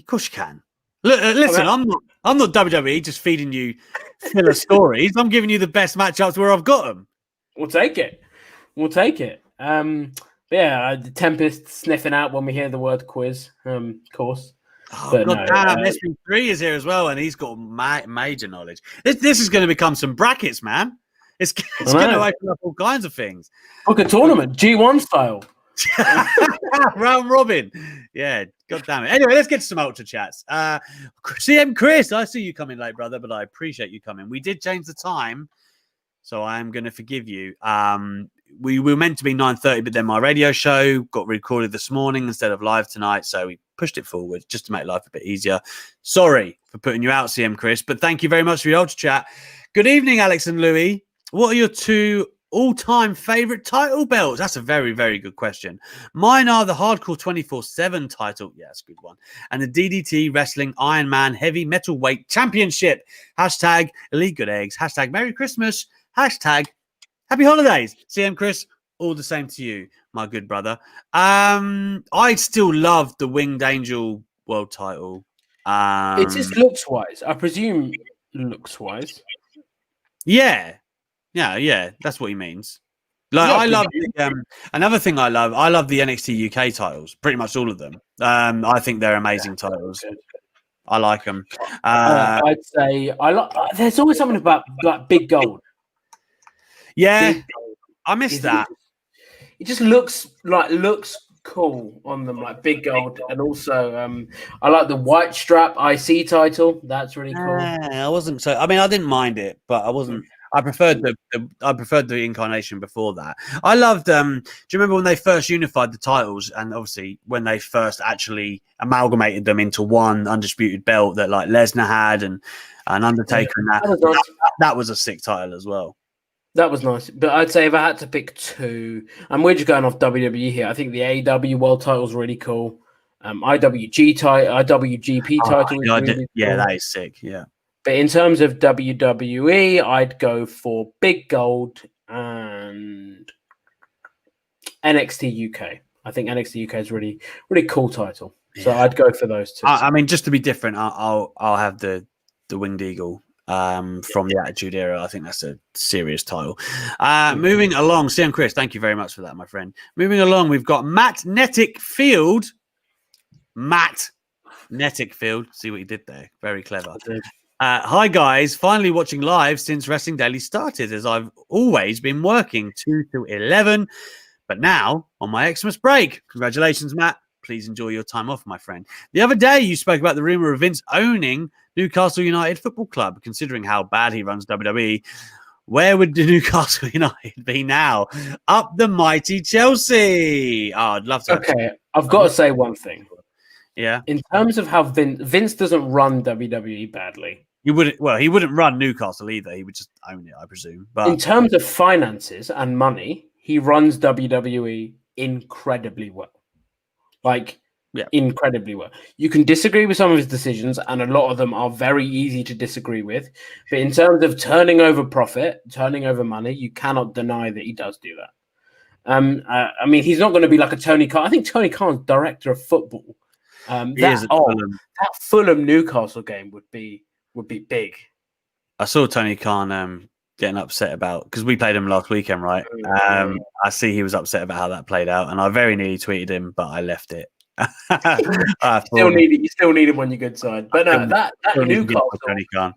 course you can. Look, listen, I'm not WWE just feeding you filler stories. I'm giving you the best matchups where I've got them.
We'll take it. The Tempest sniffing out when we hear the word quiz. Of course.
Oh, but God damn, SP3 is here as well, and he's got major knowledge. This is going to become some brackets, man. It's going to open up all kinds of things.
Book a tournament, G1 style.
Round robin. Yeah, God damn it. Anyway, let's get to some ultra chats. CM Chris, I see you coming late, brother, but I appreciate you coming. We did change the time, so I am going to forgive you. We were meant to be 9:30, but then my radio show got recorded this morning instead of live tonight, so we pushed it forward just to make life a bit easier. Sorry for putting you out, CM Chris, but thank you very much for your ultra chat. Good evening, Alex and Louis. What are your two all-time favorite title belts? That's a very, very good question. Mine are the Hardcore 24/7 title. Yeah, that's a good one. And the DDT Wrestling Iron Man Heavy Metalweight Championship. Hashtag Elite Good Eggs. Hashtag Merry Christmas. Hashtag Happy Holidays. CM Chris, all the same to you, my good brother. I still love the Winged Angel world title.
It's just looks-wise. I presume looks-wise.
Yeah. That's what he means. Like, I love another thing I love the NXT UK titles, pretty much all of them. I think they're amazing titles. I like them.
I'd say there's always something about like Big Gold.
Yeah,
Big Gold.
I missed that.
It just looks cool on them, like Big Gold, and also I like the White Strap IC title. That's really cool.
I didn't mind it, but I wasn't. I preferred the incarnation before that. I loved. Do you remember when they first unified the titles, and obviously when they first actually amalgamated them into one undisputed belt that like Lesnar had and Undertaker and that was a sick title as well.
That was nice, but I'd say if I had to pick two, and we're just going off WWE here, I think the AEW World title is really cool. IWGP title is really cool.
Yeah, that is sick. Yeah.
But in terms of WWE, I'd go for Big Gold and NXT UK. I think NXT UK is really, really cool title. So I'd go for those two.
I mean, just to be different, I'll have the Winged Eagle from the Attitude Era. I think that's a serious title. Moving along, CM Chris, thank you very much for that, my friend. Moving along, we've got Matt Nettickfield. See what you did there? Very clever. Hi guys, finally watching live since Wrestling Daily started, as I've always been working 2 to 11, but now on my Xmas break. Congratulations, Matt. Please enjoy your time off, my friend. The other day you spoke about the rumor of Vince owning Newcastle United Football Club. Considering how bad he runs WWE, where would the Newcastle United be now? Up the mighty Chelsea. I'd love to.
Okay, I've got to say one thing.
Yeah.
In terms of how Vince doesn't run WWE badly.
He wouldn't run Newcastle either. He would just own it, I presume. But
in terms of finances and money, he runs WWE incredibly well. Incredibly well. You can disagree with some of his decisions, and a lot of them are very easy to disagree with. But in terms of turning over profit, turning over money, you cannot deny that he does do that. I mean, he's not going to be like a Tony Khan. I think Tony Khan's director of football. That Fulham Newcastle game would be big.
I saw Tony Khan getting upset about, because we played him last weekend, right? I see he was upset about how that played out, and I very nearly tweeted him, but I left it.
You still need him on your good side. But no, that Newcastle,
Tony Khan.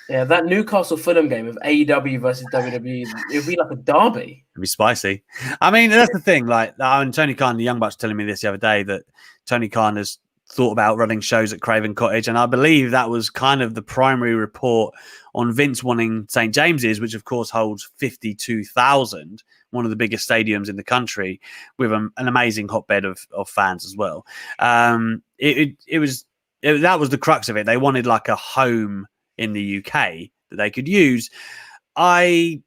Yeah, that Newcastle Fulham game of AEW versus WWE, it would be like a derby.
It'd be spicy. I mean, that's the thing. Like, Tony Khan, the Young Bucks, telling me this the other day that Tony Khan has thought about running shows at Craven Cottage, and I believe that was kind of the primary report on Vince wanting St. James's, which of course holds 52,000, one of the biggest stadiums in the country, with an amazing hotbed of fans as well. That was the crux of it. They wanted like a home in the UK that they could use. I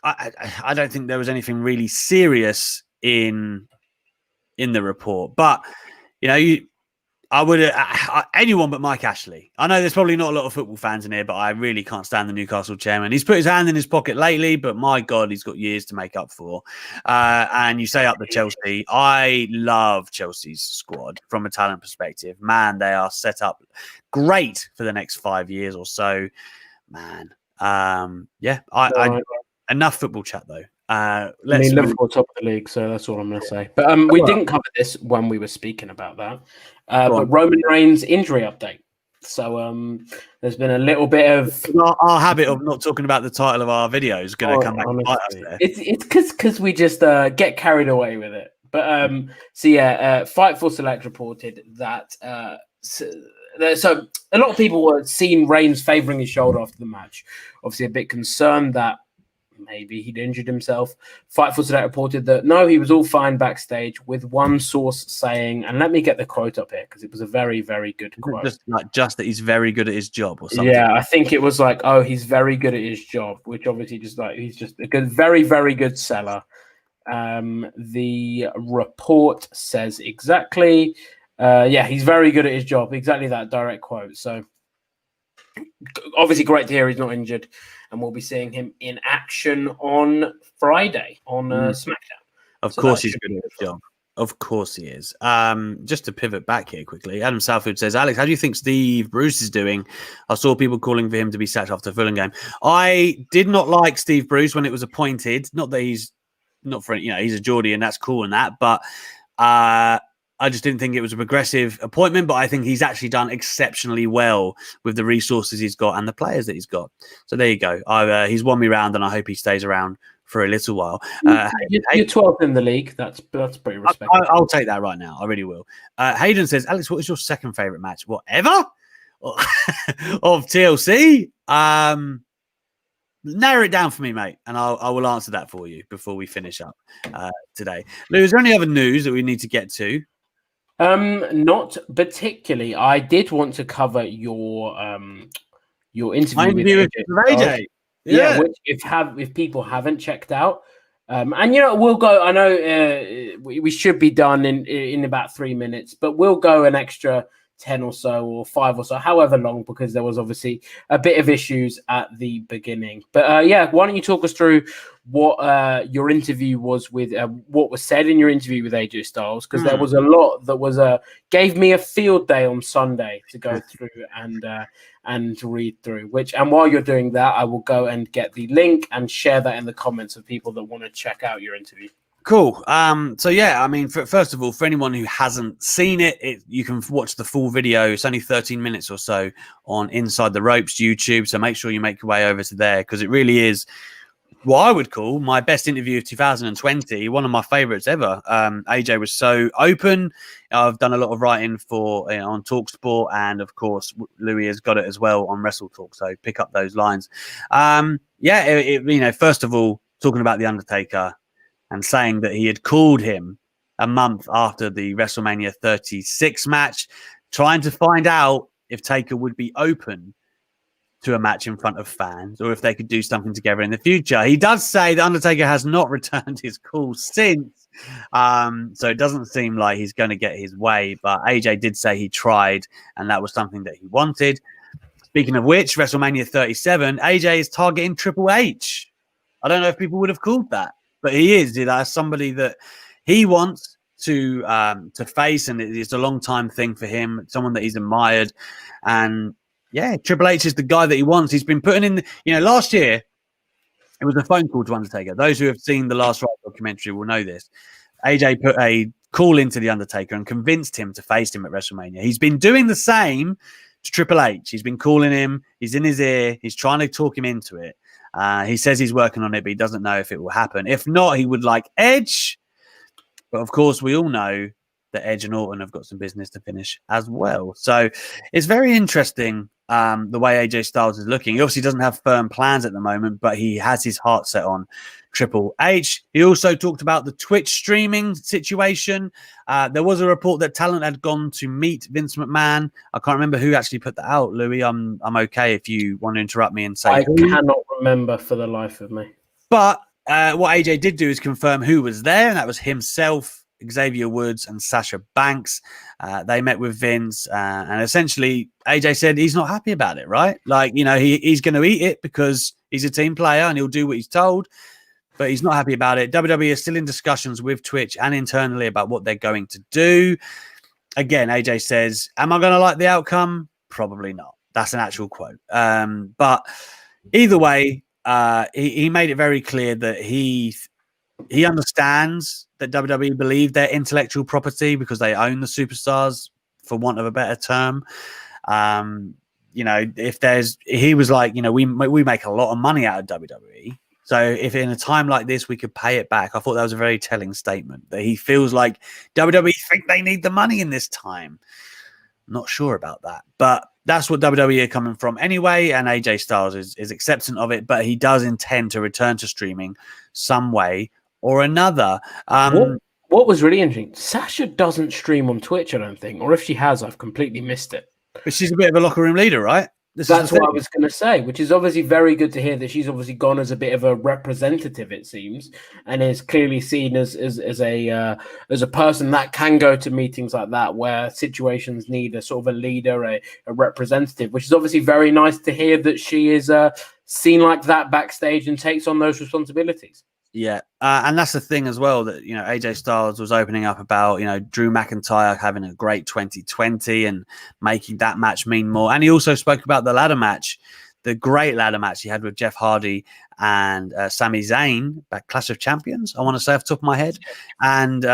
don't think there was anything really serious in the report, but you know, I would anyone but Mike Ashley. I know there's probably not a lot of football fans in here, but I really can't stand the Newcastle chairman. He's put his hand in his pocket lately, but my God, he's got years to make up for. And you say up the Chelsea. I love Chelsea's squad from a talent perspective. Man, they are set up great for the next 5 years or so. Man, enough football chat though.
Liverpool top of the league, so that's all I'm going to say. But we didn't cover this when we were speaking about that. But Roman Reigns injury update. So there's been a little bit of
our habit of not talking about the title of our video is going to come back and bite us there.
It's because we just get carried away with it. But Fightful Select reported that so a lot of people were seeing Reigns favouring his shoulder after the match. Obviously, a bit concerned that maybe he'd injured himself. Fightful Select reported that no, he was all fine backstage, with one source saying, and let me get the quote up here because it was a very, very good quote.
Just that he's very good at his job or something.
Yeah, I think it was like, oh, he's very good at his job, which obviously just like he's just a good, very, very good seller. The report says exactly, he's very good at his job. Exactly that direct quote. So obviously great to hear he's not injured. And we'll be seeing him in action on Friday on SmackDown.
Of course he's good at his job. Of course he is. Just to pivot back here quickly, Adam Southwood says, Alex, how do you think Steve Bruce is doing? I saw people calling for him to be sacked after the Fulham game. I did not like Steve Bruce when it was appointed. Not that he's not for, he's a Geordie and that's cool and that, but I just didn't think it was a progressive appointment, but I think he's actually done exceptionally well with the resources he's got and the players that he's got. So there you go. He's won me round, and I hope he stays around for a little while.
You're 12th in the league. That's pretty respectable.
I'll take that right now. I really will. Hayden says, Alex, what is your second favourite match? Whatever? Of TLC? Narrow it down for me, mate, and I will answer that for you before we finish up today. Lou, is there any other news that we need to get to?
Not particularly. I did want to cover your interview with AJ. Yeah, which if people haven't checked out, and we'll go. I know we should be done in about 3 minutes, but we'll go an extra 10 or so or 5 or so, however long, because there was obviously a bit of issues at the beginning. But why don't you talk us through what your interview was with, what was said in your interview with AJ Styles, because there was a lot that was gave me a field day on Sunday to go through and read through. And while you're doing that, I will go and get the link and share that in the comments of people that want to check out your interview.
Cool. First of all, for anyone who hasn't seen it, you can watch the full video. It's only 13 minutes or so on Inside the Ropes YouTube. So make sure you make your way over to there, because it really is what I would call my best interview of 2020. One of my favorites ever. AJ was so open. I've done a lot of writing for on TalkSport, and of course, Louis has got it as well on WrestleTalk. So pick up those lines. First of all, talking about The Undertaker, and saying that he had called him a month after the WrestleMania 36 match, trying to find out if Taker would be open to a match in front of fans, or if they could do something together in the future. He does say the Undertaker has not returned his call since, so it doesn't seem like he's going to get his way. But AJ did say he tried, and that was something that he wanted. Speaking of which, WrestleMania 37, AJ is targeting Triple H. I don't know if people would have called that, but he is. That's somebody that he wants to face, and it's a long time thing for him. Someone that he's admired, and Triple H is the guy that he wants. He's been putting in. Last year it was a phone call to Undertaker. Those who have seen the Last Ride documentary will know this. AJ put a call into the Undertaker and convinced him to face him at WrestleMania. He's been doing the same to Triple H. He's been calling him. He's in his ear. He's trying to talk him into it. He says he's working on it, but he doesn't know if it will happen. If not, he would like Edge. But of course, we all know that Edge and Orton have got some business to finish as well. So it's very interesting the way AJ Styles is looking. He obviously doesn't have firm plans at the moment, but he has his heart set on Triple H. He also talked about the Twitch streaming situation. There was a report that talent had gone to meet Vince McMahon. I can't remember who actually put that out, Louis. I'm okay if you want to interrupt me and say
I cannot remember for the life of me.
But what AJ did do is confirm who was there, and that was himself, Xavier Woods and Sasha Banks. They met with Vince, and essentially AJ said he's not happy about it, right? Like, he's going to eat it because he's a team player and he'll do what he's told, but he's not happy about it. WWE is still in discussions with Twitch and internally about what they're going to do. Again, AJ says, am I going to like the outcome? Probably not. That's an actual quote. But either way, he made it very clear that he understands that WWE believe they're intellectual property because they own the superstars, for want of a better term. He was like, we make a lot of money out of WWE. So if in a time like this, we could pay it back. I thought that was a very telling statement, that he feels like WWE think they need the money in this time. Not sure about that, but that's what WWE are coming from anyway. And AJ Styles is acceptant of it, but he does intend to return to streaming some way or another.
What was really interesting, Sasha doesn't stream on Twitch, I don't think, or if she has, I've completely missed it.
But she's a bit of a locker room leader, right?
That's what I was going to say, which is obviously very good to hear that she's obviously gone as a bit of a representative, it seems, and is clearly seen as a person that can go to meetings like that where situations need a sort of a leader, a representative, which is obviously very nice to hear that she is seen like that backstage and takes on those responsibilities.
Yeah, and that's the thing as well, that AJ Styles was opening up about Drew McIntyre having a great 2020 and making that match mean more. And he also spoke about the ladder match, the great ladder match he had with Jeff Hardy and Sami Zayn at Clash of Champions, I want to say off the top of my head. And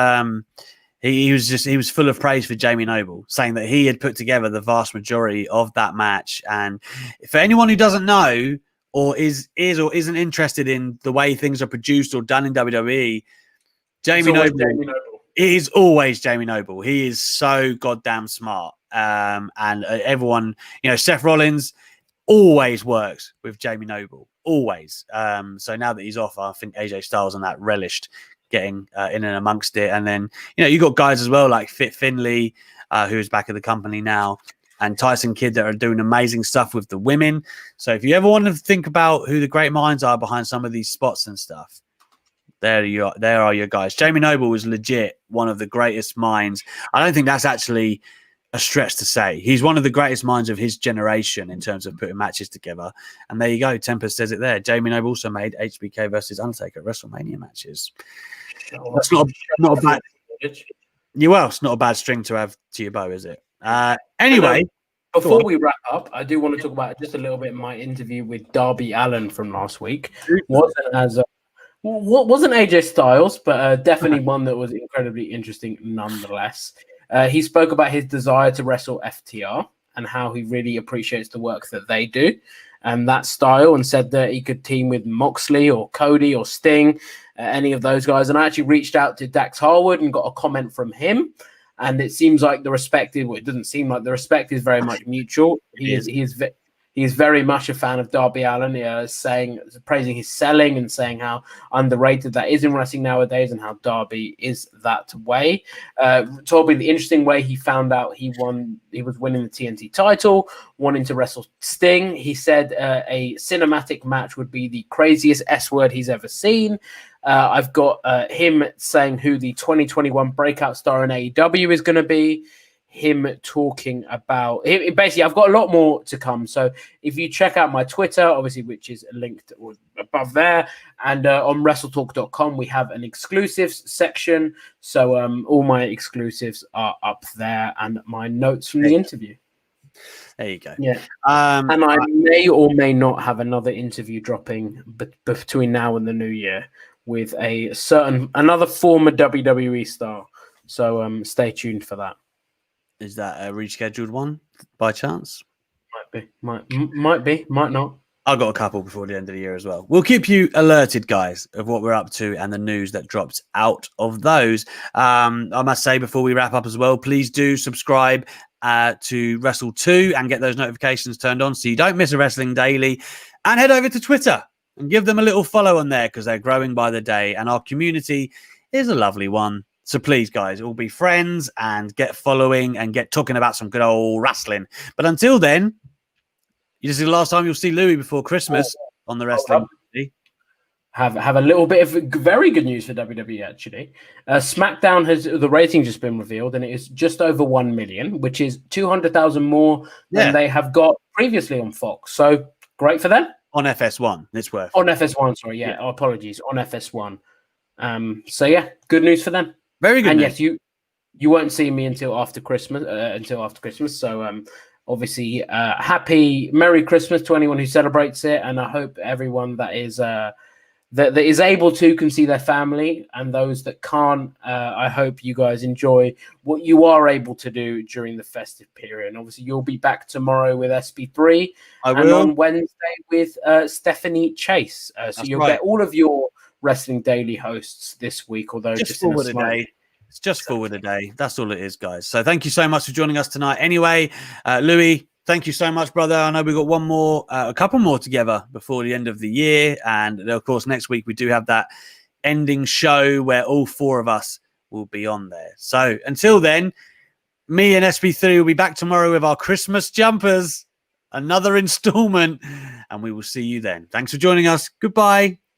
he was full of praise for Jamie Noble, saying that he had put together the vast majority of that match. And for anyone who doesn't know, or is or isn't interested in the way things are produced or done in WWE, Jamie Noble is always Jamie Noble. He is so goddamn smart. And everyone, Seth Rollins always works with Jamie Noble, always. So now that he's off, I think AJ Styles and that relished getting in and amongst it. And then, you got guys as well like Fit Finlay, who's back at the company now, and Tyson Kidd that are doing amazing stuff with the women. So if you ever want to think about who the great minds are behind some of these spots and stuff, there are your guys. Jamie Noble was legit one of the greatest minds. I don't think that's actually a stretch to say. He's one of the greatest minds of his generation in terms of putting matches together. And there you go. Tempest says it there. Jamie Noble also made HBK versus Undertaker WrestleMania matches. That's not a bad. It's not a bad string to have to your bow, is it? Anyway,
before we wrap up, I do want to talk about just a little bit my interview with Darby Allin from last week. Wasn't AJ Styles, but definitely one that was incredibly interesting nonetheless. He spoke about his desire to wrestle FTR and how he really appreciates the work that they do and that style, and said that he could team with Moxley or Cody or Sting, any of those guys. And I actually reached out to Dax Harwood and got a comment from him. And it seems like it doesn't seem like the respect is very much mutual. He is very much a fan of Darby Allin, praising his selling and saying how underrated that is in wrestling nowadays and how Darby is that way. Told me the interesting way he found out he was winning the TNT title, wanting to wrestle Sting. He said a cinematic match would be the craziest S word he's ever seen. I've got him saying who the 2021 breakout star in AEW is going to be. Him talking about basically, I've got a lot more to come. So if you check out my Twitter, obviously, which is linked above there, and on WrestleTalk.com, we have an exclusives section. So all my exclusives are up there, and my notes from the interview.
There you go.
Yeah. And I may or may not have another interview dropping between now and the new year with another former WWE star. So stay tuned for that.
Is that a rescheduled one by chance?
Might be, might not.
I've got a couple before the end of the year as well. We'll keep you alerted, guys, of what we're up to and the news that drops out of those. I must say before we wrap up as well, please do subscribe to Wrestle 2 and get those notifications turned on so you don't miss a Wrestling Daily. And head over to Twitter and give them a little follow on there because they're growing by the day. And our community is a lovely one. So please, guys, all be friends and get following and get talking about some good old wrestling. But until then, this is the last time you'll see Louis before Christmas on the Wrestling.
have a little bit of very good news for WWE actually. SmackDown has the rating just been revealed, and it is just over 1 million, which is 200,000 more than they have got previously on Fox. So great for them.
On FS1, it's worth.
On FS1, sorry, yeah. Oh, apologies, on FS1. So yeah, good news for them.
Very good.
And
news.
yes, you won't see me until after Christmas. So obviously, Merry Christmas to anyone who celebrates it, and I hope everyone that is that is able to can see their family, and those that can't, I hope you guys enjoy what you are able to do during the festive period. And obviously, you'll be back tomorrow with SB3, and on Wednesday with Stephanie Chase. So you'll get all of your Wrestling Daily hosts this week, although just
forward a day. It's just forward a day. That's all it is, guys. So thank you so much for joining us tonight. Anyway, Louis, thank you so much, brother. I know we've got one more, a couple more together before the end of the year. And of course, next week we do have that ending show where all four of us will be on there. So until then, me and SB3 will be back tomorrow with our Christmas jumpers, another installment, and we will see you then. Thanks for joining us. Goodbye.